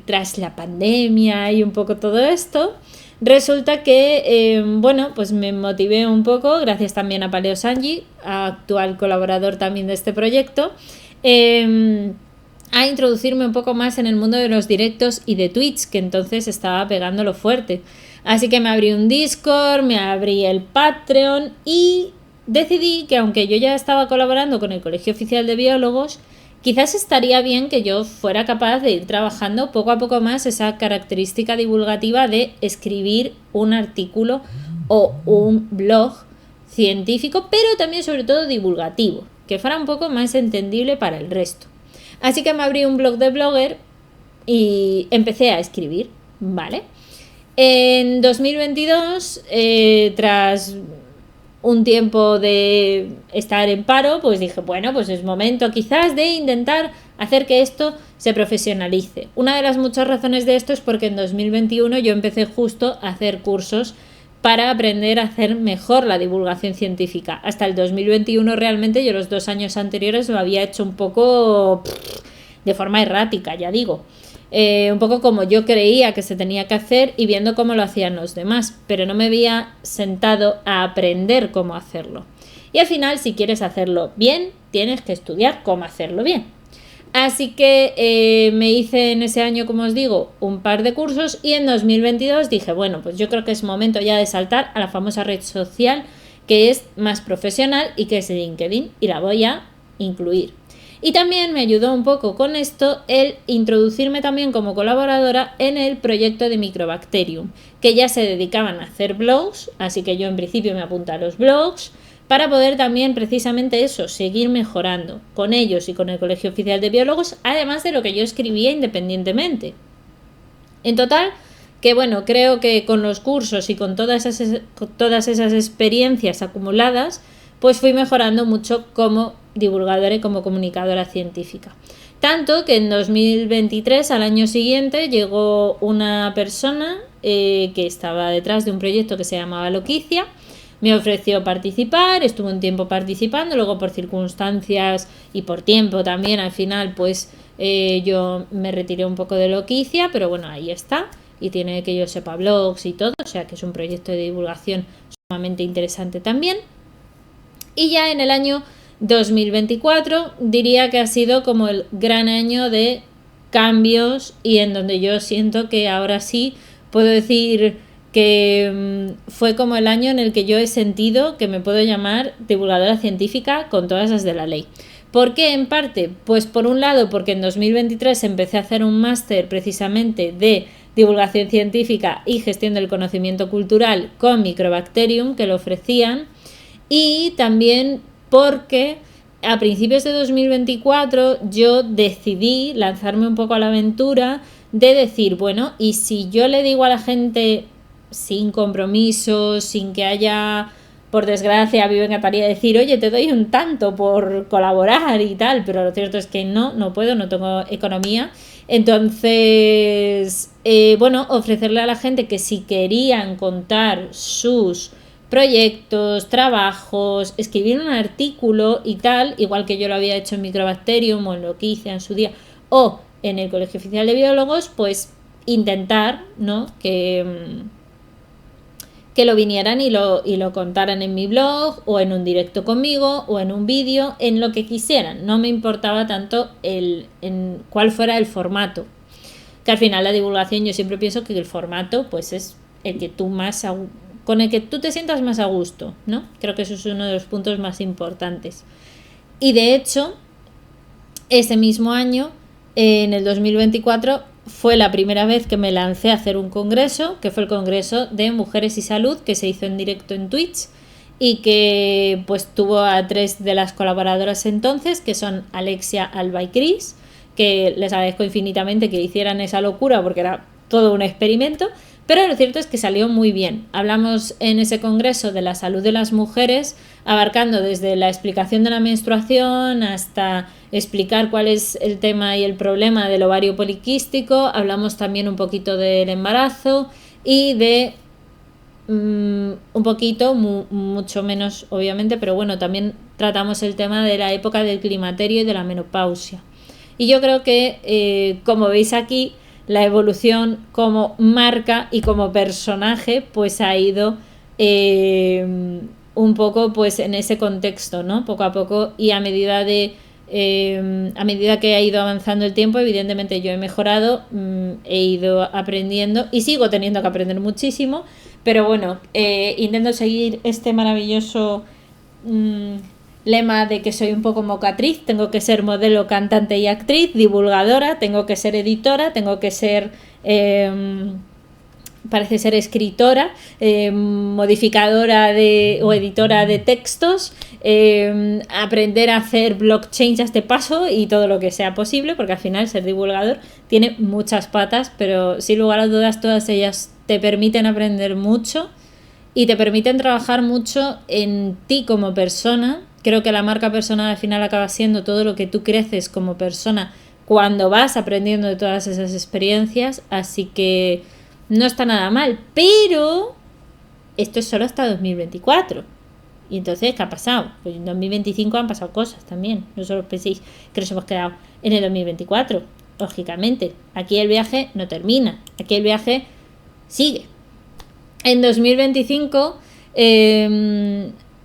tras la pandemia y un poco todo esto, resulta que, bueno, pues me motivé un poco, gracias también a Paleo Sanji, actual colaborador también de este proyecto, a introducirme un poco más en el mundo de los directos y de Twitch, que entonces estaba pegándolo fuerte. Así que me abrí un Discord, me abrí el Patreon y decidí que, aunque yo ya estaba colaborando con el Colegio Oficial de Biólogos, quizás estaría bien que yo fuera capaz de ir trabajando poco a poco más esa característica divulgativa de escribir un artículo o un blog científico, pero también sobre todo divulgativo, que fuera un poco más entendible para el resto. Así que me abrí un blog de Blogger y empecé a escribir, ¿vale? En 2022, tras un tiempo de estar en paro, pues dije, bueno, pues es momento quizás de intentar hacer que esto se profesionalice. Una de las muchas razones de esto es porque en 2021 yo empecé justo a hacer cursos para aprender a hacer mejor la divulgación científica. Hasta el 2021 realmente yo los 2 años anteriores lo había hecho un poco de forma errática, ya digo. Un poco como yo creía que se tenía que hacer y viendo cómo lo hacían los demás, pero no me había sentado a aprender cómo hacerlo. Y al final, si quieres hacerlo bien, tienes que estudiar cómo hacerlo bien. Así que me hice en ese año, como os digo, un par de cursos y en 2022 dije, bueno, pues yo creo que es momento ya de saltar a la famosa red social que es más profesional y que es LinkedIn, y la voy a incluir. Y también me ayudó un poco con esto el introducirme también como colaboradora en el proyecto de Microbacterium, que ya se dedicaban a hacer blogs, así que yo en principio me apunté a los blogs para poder también precisamente eso, seguir mejorando con ellos y con el Colegio Oficial de Biólogos, además de lo que yo escribía independientemente. En total, que bueno, creo que con los cursos y con todas esas experiencias acumuladas, pues fui mejorando mucho como divulgadora y como comunicadora científica. Tanto que en 2023, al año siguiente, llegó una persona que estaba detrás de un proyecto que se llamaba Loquicia, me ofreció participar, estuve un tiempo participando, luego por circunstancias y por tiempo también, al final pues yo me retiré un poco de Loquicia, pero bueno, ahí está, y tiene, que yo sepa, blogs y todo, o sea que es un proyecto de divulgación sumamente interesante también. Y ya en el año 2024 diría que ha sido como el gran año de cambios y en donde yo siento que ahora sí puedo decir que fue como el año en el que yo he sentido que me puedo llamar divulgadora científica con todas las de la ley. ¿Por qué en parte? Pues por un lado porque en 2023 empecé a hacer un máster precisamente de divulgación científica y gestión del conocimiento cultural con Microbacterium, que lo ofrecían, y también porque a principios de 2024 yo decidí lanzarme un poco a la aventura de decir, bueno, y si yo le digo a la gente sin compromisos, sin que haya, por desgracia, a mí me encantaría decir, oye, te doy un tanto por colaborar y tal, pero lo cierto es que no puedo, no tengo economía. Entonces, bueno, ofrecerle a la gente que si querían contar sus proyectos, trabajos, escribir un artículo y tal, igual que yo lo había hecho en Microbacterium o en lo que hice en su día, o en el Colegio Oficial de Biólogos, pues intentar, ¿no?, que lo vinieran y lo contaran en mi blog o en un directo conmigo o en un vídeo, en lo que quisieran. No me importaba tanto en cuál fuera el formato, que al final la divulgación yo siempre pienso que el formato pues es el que tú más con el que tú te sientas más a gusto, ¿no? Creo que eso es uno de los puntos más importantes. Y de hecho, ese mismo año, en el 2024, fue la primera vez que me lancé a hacer un congreso, que fue el Congreso de Mujeres y Salud, que se hizo en directo en Twitch y que pues tuvo a 3 de las colaboradoras entonces, que son Alexia, Alba y Cris, que les agradezco infinitamente que hicieran esa locura porque era todo un experimento. Pero lo cierto es que salió muy bien. Hablamos en ese congreso de la salud de las mujeres, abarcando desde la explicación de la menstruación hasta explicar cuál es el tema y el problema del ovario poliquístico. Hablamos también un poquito del embarazo y de un poquito, mucho menos obviamente, pero bueno, también tratamos el tema de la época del climaterio y de la menopausia. Y yo creo que, como veis aquí, la evolución como marca y como personaje pues ha ido un poco pues en ese contexto, ¿no? Poco a poco y a medida que ha ido avanzando el tiempo, evidentemente yo he mejorado, he ido aprendiendo y sigo teniendo que aprender muchísimo, pero bueno, intento seguir este maravilloso lema de que soy un poco mocatriz, tengo que ser modelo, cantante y actriz, divulgadora, tengo que ser editora, tengo que ser, parece ser escritora, modificadora o editora de textos, aprender a hacer blockchain a este paso y todo lo que sea posible, porque al final ser divulgador tiene muchas patas, pero sin lugar a dudas todas ellas te permiten aprender mucho y te permiten trabajar mucho en ti como persona. Creo que la marca personal al final acaba siendo todo lo que tú creces como persona cuando vas aprendiendo de todas esas experiencias, así que no está nada mal, pero esto es solo hasta 2024. Y entonces, ¿qué ha pasado? Pues en 2025 han pasado cosas también, no solo penséis que nos hemos quedado en el 2024, lógicamente. Aquí el viaje no termina, aquí el viaje sigue. En 2025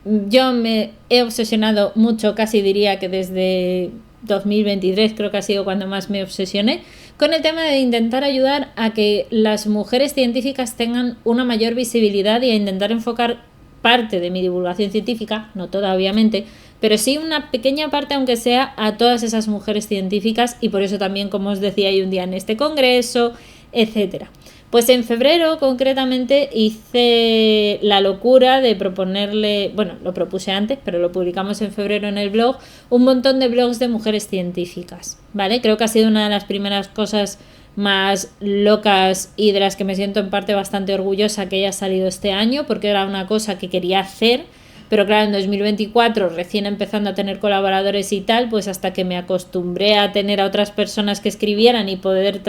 yo me he obsesionado mucho, casi diría que desde 2023 creo que ha sido cuando más me obsesioné, con el tema de intentar ayudar a que las mujeres científicas tengan una mayor visibilidad y a intentar enfocar parte de mi divulgación científica, no toda obviamente, pero sí una pequeña parte aunque sea a todas esas mujeres científicas y por eso también, como os decía, hay un día en este congreso, etcétera. Pues en febrero concretamente hice la locura de proponerle, bueno, lo propuse antes, pero lo publicamos en febrero en el blog, un montón de blogs de mujeres científicas, ¿vale? Creo que ha sido una de las primeras cosas más locas y de las que me siento en parte bastante orgullosa que haya salido este año, porque era una cosa que quería hacer, pero claro, en 2024, recién empezando a tener colaboradores y tal, pues hasta que me acostumbré a tener a otras personas que escribieran y poder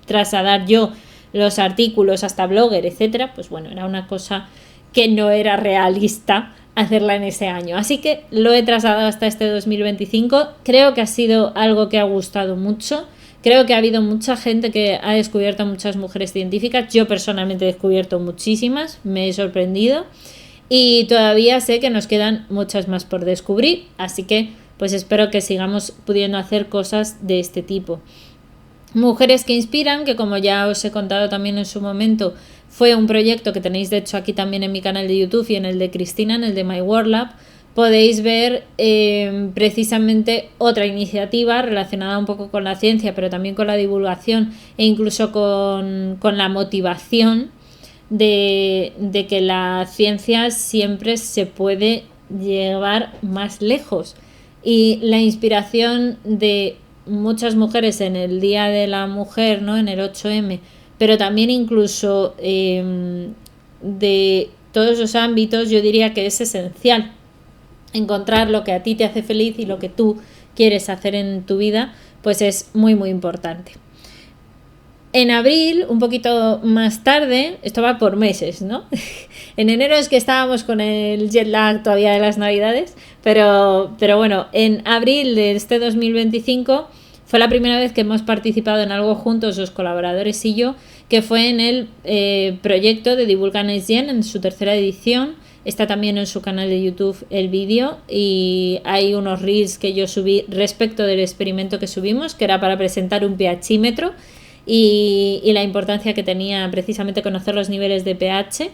trasladar yo los artículos hasta Blogger, etcétera, pues bueno, era una cosa que no era realista hacerla en ese año. Así que lo he trasladado hasta este 2025. Creo que ha sido algo que ha gustado mucho. Creo que ha habido mucha gente que ha descubierto muchas mujeres científicas. Yo personalmente he descubierto muchísimas, me he sorprendido y todavía sé que nos quedan muchas más por descubrir. Así que pues espero que sigamos pudiendo hacer cosas de este tipo. Mujeres que inspiran, que como ya os he contado también en su momento, fue un proyecto que tenéis de hecho aquí también en mi canal de YouTube y en el de Cristina, en el de My World Lab, podéis ver precisamente otra iniciativa relacionada un poco con la ciencia, pero también con la divulgación e incluso con la motivación de que la ciencia siempre se puede llevar más lejos. Y la inspiración de muchas mujeres en el Día de la Mujer, ¿no? En el 8M, pero también incluso de todos esos ámbitos, yo diría que es esencial encontrar lo que a ti te hace feliz y lo que tú quieres hacer en tu vida, pues es muy muy importante. En abril, un poquito más tarde, esto va por meses, ¿no? En enero es que estábamos con el jet lag todavía de las Navidades, pero bueno, en abril de este 2025 fue la primera vez que hemos participado en algo juntos, los colaboradores y yo, que fue en el proyecto de Divulga Next Gen, en su tercera edición. Está también en su canal de YouTube el vídeo y hay unos reels que yo subí respecto del experimento que subimos, que era para presentar un pHímetro y la importancia que tenía precisamente conocer los niveles de pH.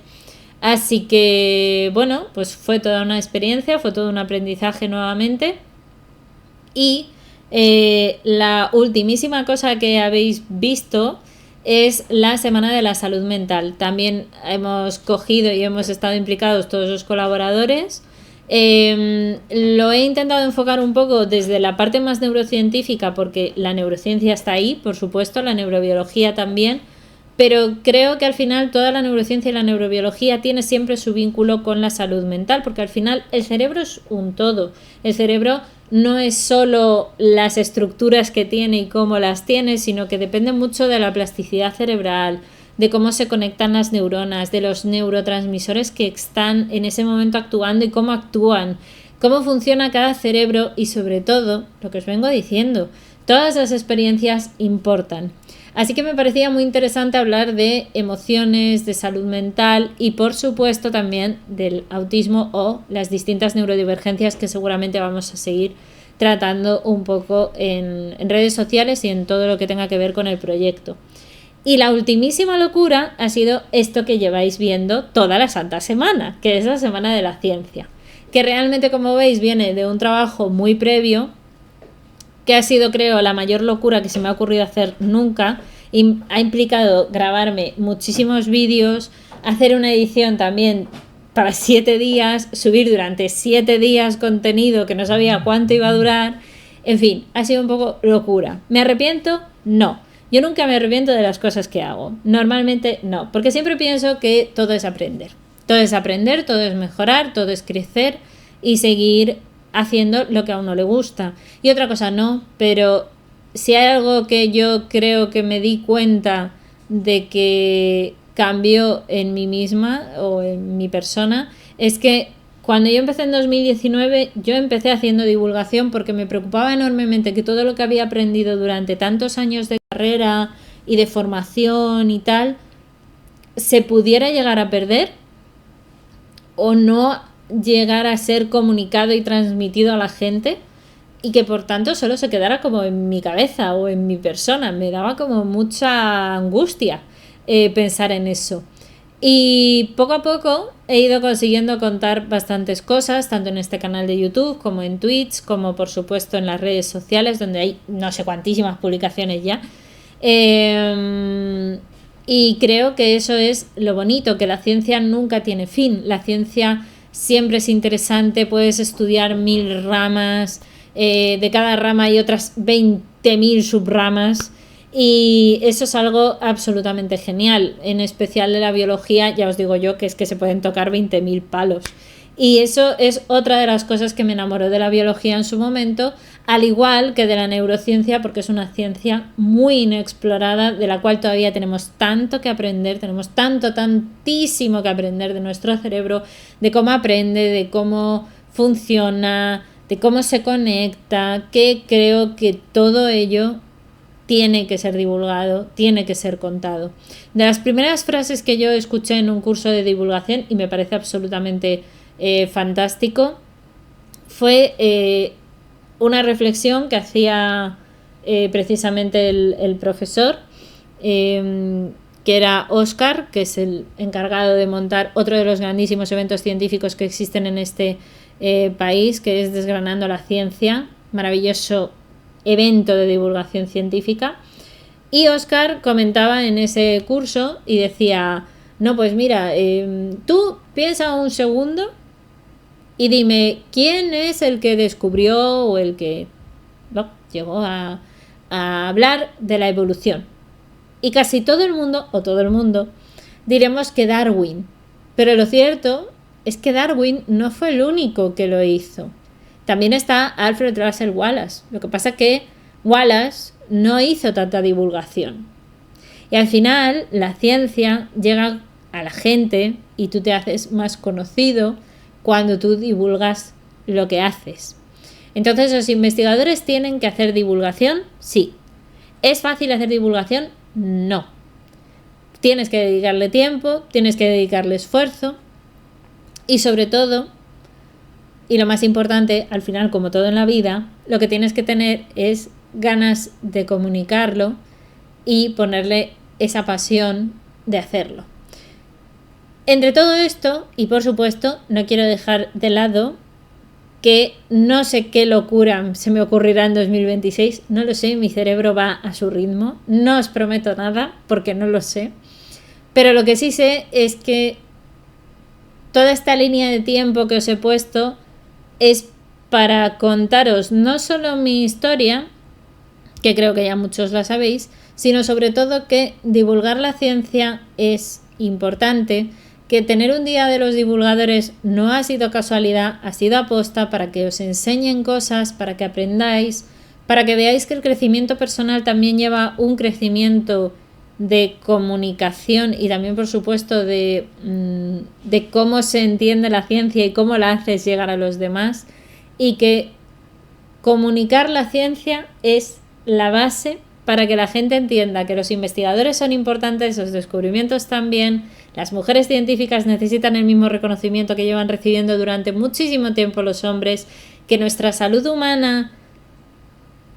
Así que, bueno, pues fue toda una experiencia, fue todo un aprendizaje nuevamente. Y la ultimísima cosa que habéis visto es la Semana de la Salud Mental. También hemos cogido y hemos estado implicados todos los colaboradores. Lo he intentado enfocar un poco desde la parte más neurocientífica, porque la neurociencia está ahí, por supuesto, la neurobiología también, pero creo que al final toda la neurociencia y la neurobiología tiene siempre su vínculo con la salud mental, porque al final el cerebro es un todo. El cerebro no es solo las estructuras que tiene y cómo las tiene, sino que depende mucho de la plasticidad cerebral, de cómo se conectan las neuronas, de los neurotransmisores que están en ese momento actuando y cómo actúan, cómo funciona cada cerebro y sobre todo, lo que os vengo diciendo, todas las experiencias importan. Así que me parecía muy interesante hablar de emociones, de salud mental y por supuesto también del autismo o las distintas neurodivergencias que seguramente vamos a seguir tratando un poco en redes sociales y en todo lo que tenga que ver con el proyecto. Y la ultimísima locura ha sido esto que lleváis viendo toda la santa semana, que es la Semana de la Ciencia, que realmente, como veis, viene de un trabajo muy previo, que ha sido, creo, la mayor locura que se me ha ocurrido hacer nunca, y ha implicado grabarme muchísimos vídeos, hacer una edición también para 7 días, subir durante 7 días contenido que no sabía cuánto iba a durar, en fin, ha sido un poco locura. ¿Me arrepiento? No. Yo nunca me arrepiento de las cosas que hago. Normalmente no, porque siempre pienso que todo es aprender. Todo es aprender, todo es mejorar, todo es crecer y seguir haciendo lo que a uno le gusta. Y otra cosa no, pero si hay algo que yo creo que me di cuenta de que cambió en mí misma o en mi persona, es que cuando yo empecé en 2019, yo empecé haciendo divulgación porque me preocupaba enormemente que todo lo que había aprendido durante tantos años de carrera y de formación y tal, se pudiera llegar a perder o no llegar a ser comunicado y transmitido a la gente y que por tanto solo se quedara como en mi cabeza o en mi persona. Me daba como mucha angustia pensar en eso. Y poco a poco he ido consiguiendo contar bastantes cosas, tanto en este canal de YouTube como en Twitch, como por supuesto en las redes sociales, donde hay no sé cuantísimas publicaciones ya. Y creo que eso es lo bonito, que la ciencia nunca tiene fin. La ciencia siempre es interesante, puedes estudiar 1000 ramas, de cada rama hay otras 20.000 subramas. Y eso es algo absolutamente genial, en especial de la biología, ya os digo yo que es que se pueden tocar 20.000 palos. Y eso es otra de las cosas que me enamoró de la biología en su momento, al igual que de la neurociencia, porque es una ciencia muy inexplorada, de la cual todavía tenemos tanto que aprender, tenemos tantísimo que aprender de nuestro cerebro, de cómo aprende, de cómo funciona, de cómo se conecta, que creo que todo ello tiene que ser divulgado, tiene que ser contado. De las primeras frases que yo escuché en un curso de divulgación, y me parece absolutamente fantástico, fue una reflexión que hacía precisamente el profesor, que que era Oscar, que es el encargado de montar otro de los grandísimos eventos científicos que existen en este país, que es Desgranando la Ciencia, maravilloso evento de divulgación científica. Y Oscar comentaba en ese curso y decía, no, pues mira, tú piensa un segundo y dime quién es el que descubrió o el que llegó a hablar de la evolución. Y casi todo el mundo, diremos que Darwin. Pero lo cierto es que Darwin no fue el único que lo hizo. También está Alfred Russel Wallace. Lo que pasa es que Wallace no hizo tanta divulgación. Y al final la ciencia llega a la gente y tú te haces más conocido cuando tú divulgas lo que haces. Entonces, ¿los investigadores tienen que hacer divulgación? Sí. ¿Es fácil hacer divulgación? No. Tienes que dedicarle tiempo, tienes que dedicarle esfuerzo y sobre todo, y lo más importante, al final, como todo en la vida, lo que tienes que tener es ganas de comunicarlo y ponerle esa pasión de hacerlo. Entre todo esto, y por supuesto, no quiero dejar de lado que no sé qué locura se me ocurrirá en 2026, no lo sé, mi cerebro va a su ritmo, no os prometo nada porque no lo sé, pero lo que sí sé es que toda esta línea de tiempo que os he puesto es para contaros no solo mi historia, que creo que ya muchos la sabéis, sino sobre todo que divulgar la ciencia es importante, que tener un día de los divulgadores no ha sido casualidad, ha sido aposta para que os enseñen cosas, para que aprendáis, para que veáis que el crecimiento personal también lleva un crecimiento de comunicación y también, por supuesto, de cómo se entiende la ciencia y cómo la haces llegar a los demás, y que comunicar la ciencia es la base para que la gente entienda que los investigadores son importantes, los descubrimientos también. Las mujeres científicas necesitan el mismo reconocimiento que llevan recibiendo durante muchísimo tiempo los hombres, que nuestra salud humana,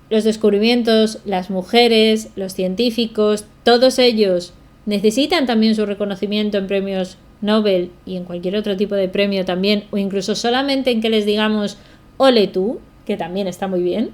los descubrimientos, las mujeres, los científicos, todos ellos necesitan también su reconocimiento en premios Nobel y en cualquier otro tipo de premio también, o incluso solamente en que les digamos ole tú, que también está muy bien.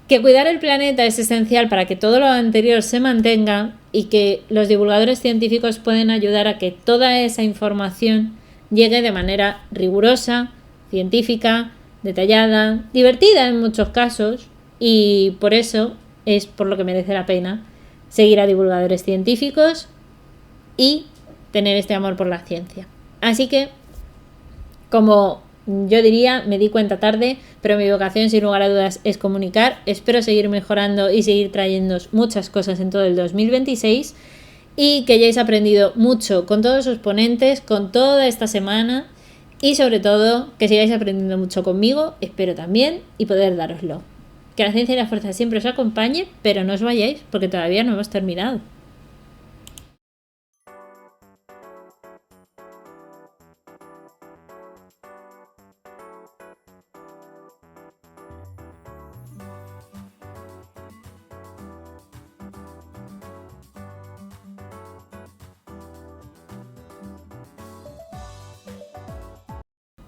Que cuidar el planeta es esencial para que todo lo anterior se mantenga y que los divulgadores científicos pueden ayudar a que toda esa información llegue de manera rigurosa, científica, detallada, divertida en muchos casos, y por eso es por lo que merece la pena seguir a divulgadores científicos y tener este amor por la ciencia. Así que, como yo diría, me di cuenta tarde, pero mi vocación sin lugar a dudas es comunicar. Espero seguir mejorando y seguir trayéndoos muchas cosas en todo el 2026 y que hayáis aprendido mucho con todos los ponentes, con toda esta semana, y sobre todo que sigáis aprendiendo mucho conmigo, espero también, y poder dároslo. Que la ciencia y la fuerza siempre os acompañe, pero no os vayáis porque todavía no hemos terminado.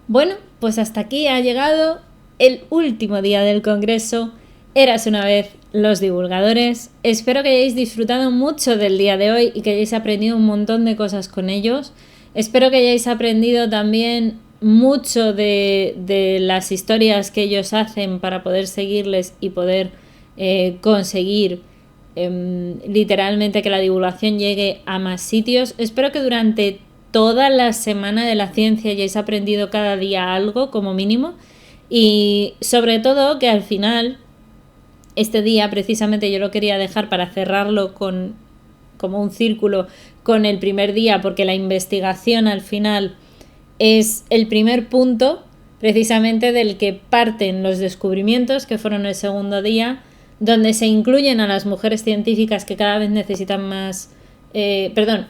Bueno, pues hasta aquí ha llegado el último día del Congreso. Érase una vez los divulgadores. Espero que hayáis disfrutado mucho del día de hoy y que hayáis aprendido un montón de cosas con ellos. Espero que hayáis aprendido también mucho de las historias que ellos hacen para poder seguirles y poder conseguir literalmente que la divulgación llegue a más sitios. Espero que durante toda la semana de la ciencia hayáis aprendido cada día algo como mínimo, y sobre todo que al final este día precisamente yo lo quería dejar para cerrarlo como un círculo con el primer día, porque la investigación al final es el primer punto precisamente del que parten los descubrimientos, que fueron el segundo día, donde se incluyen a las mujeres científicas que cada vez necesitan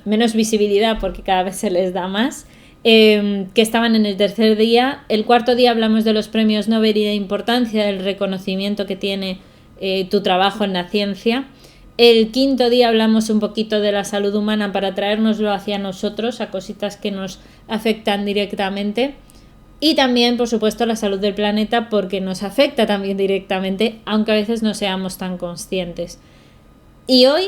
menos visibilidad porque cada vez se les da más, que estaban en el tercer día. El cuarto día hablamos de los premios Nobel y de la importancia del reconocimiento que tiene tu trabajo en la ciencia. El quinto día hablamos un poquito de la salud humana para traérnoslo hacia nosotros, a cositas que nos afectan directamente. Y también, por supuesto, la salud del planeta porque nos afecta también directamente, aunque a veces no seamos tan conscientes. Y hoy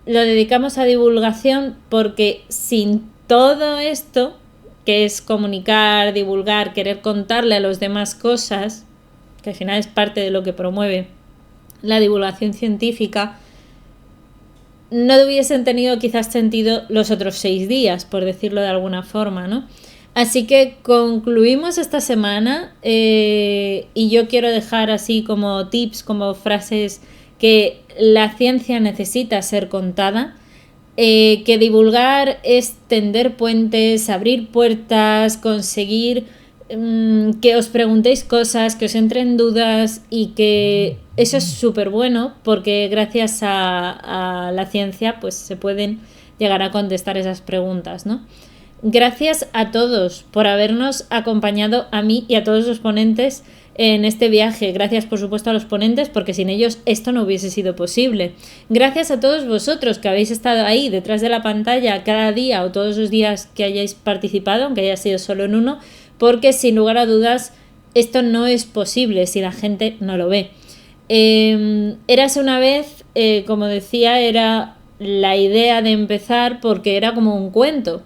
lo dedicamos a divulgación porque sin todo esto, que es comunicar, divulgar, querer contarle a los demás cosas, que al final es parte de lo que promueve la divulgación científica, no hubiesen tenido quizás sentido los otros 6 días, por decirlo de alguna forma, ¿no? Así que concluimos esta semana y yo quiero dejar así como tips, como frases que la ciencia necesita ser contada, que divulgar es tender puentes, abrir puertas, conseguir que os preguntéis cosas, que os entren dudas y que eso es súper bueno porque gracias a la ciencia pues se pueden llegar a contestar esas preguntas, ¿no? Gracias a todos por habernos acompañado, a mí y a todos los ponentes en este viaje. Gracias, por supuesto, a los ponentes, porque sin ellos esto no hubiese sido posible. Gracias a todos vosotros que habéis estado ahí detrás de la pantalla cada día o todos los días que hayáis participado, aunque haya sido solo en uno, porque sin lugar a dudas esto no es posible si la gente no lo ve. Érase una vez, como decía, era la idea de empezar porque era como un cuento.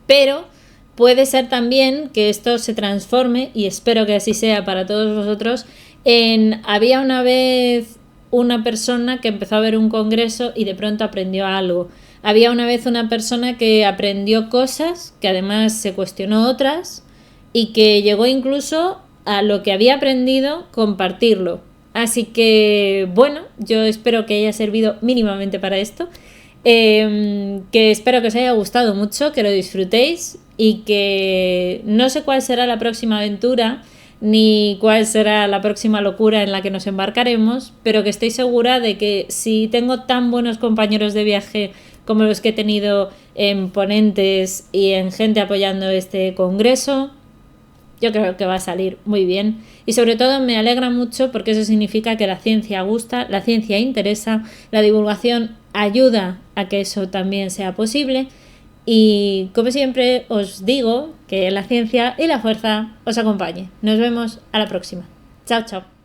Pero puede ser también que esto se transforme, y espero que así sea para todos vosotros, en había una vez una persona que empezó a ver un congreso y de pronto aprendió algo. Había una vez una persona que aprendió cosas, que además se cuestionó otras, y que llegó incluso a lo que había aprendido compartirlo. Así que, bueno, yo espero que haya servido mínimamente para esto. Que espero que os haya gustado mucho, que lo disfrutéis y que no sé cuál será la próxima aventura ni cuál será la próxima locura en la que nos embarcaremos, pero que estoy segura de que si tengo tan buenos compañeros de viaje como los que he tenido en ponentes y en gente apoyando este congreso, yo creo que va a salir muy bien. Y sobre todo me alegra mucho porque eso significa que la ciencia gusta, la ciencia interesa, la divulgación ayuda a que eso también sea posible. Y como siempre os digo, que la ciencia y la fuerza os acompañe. Nos vemos a la próxima. Chao, chao.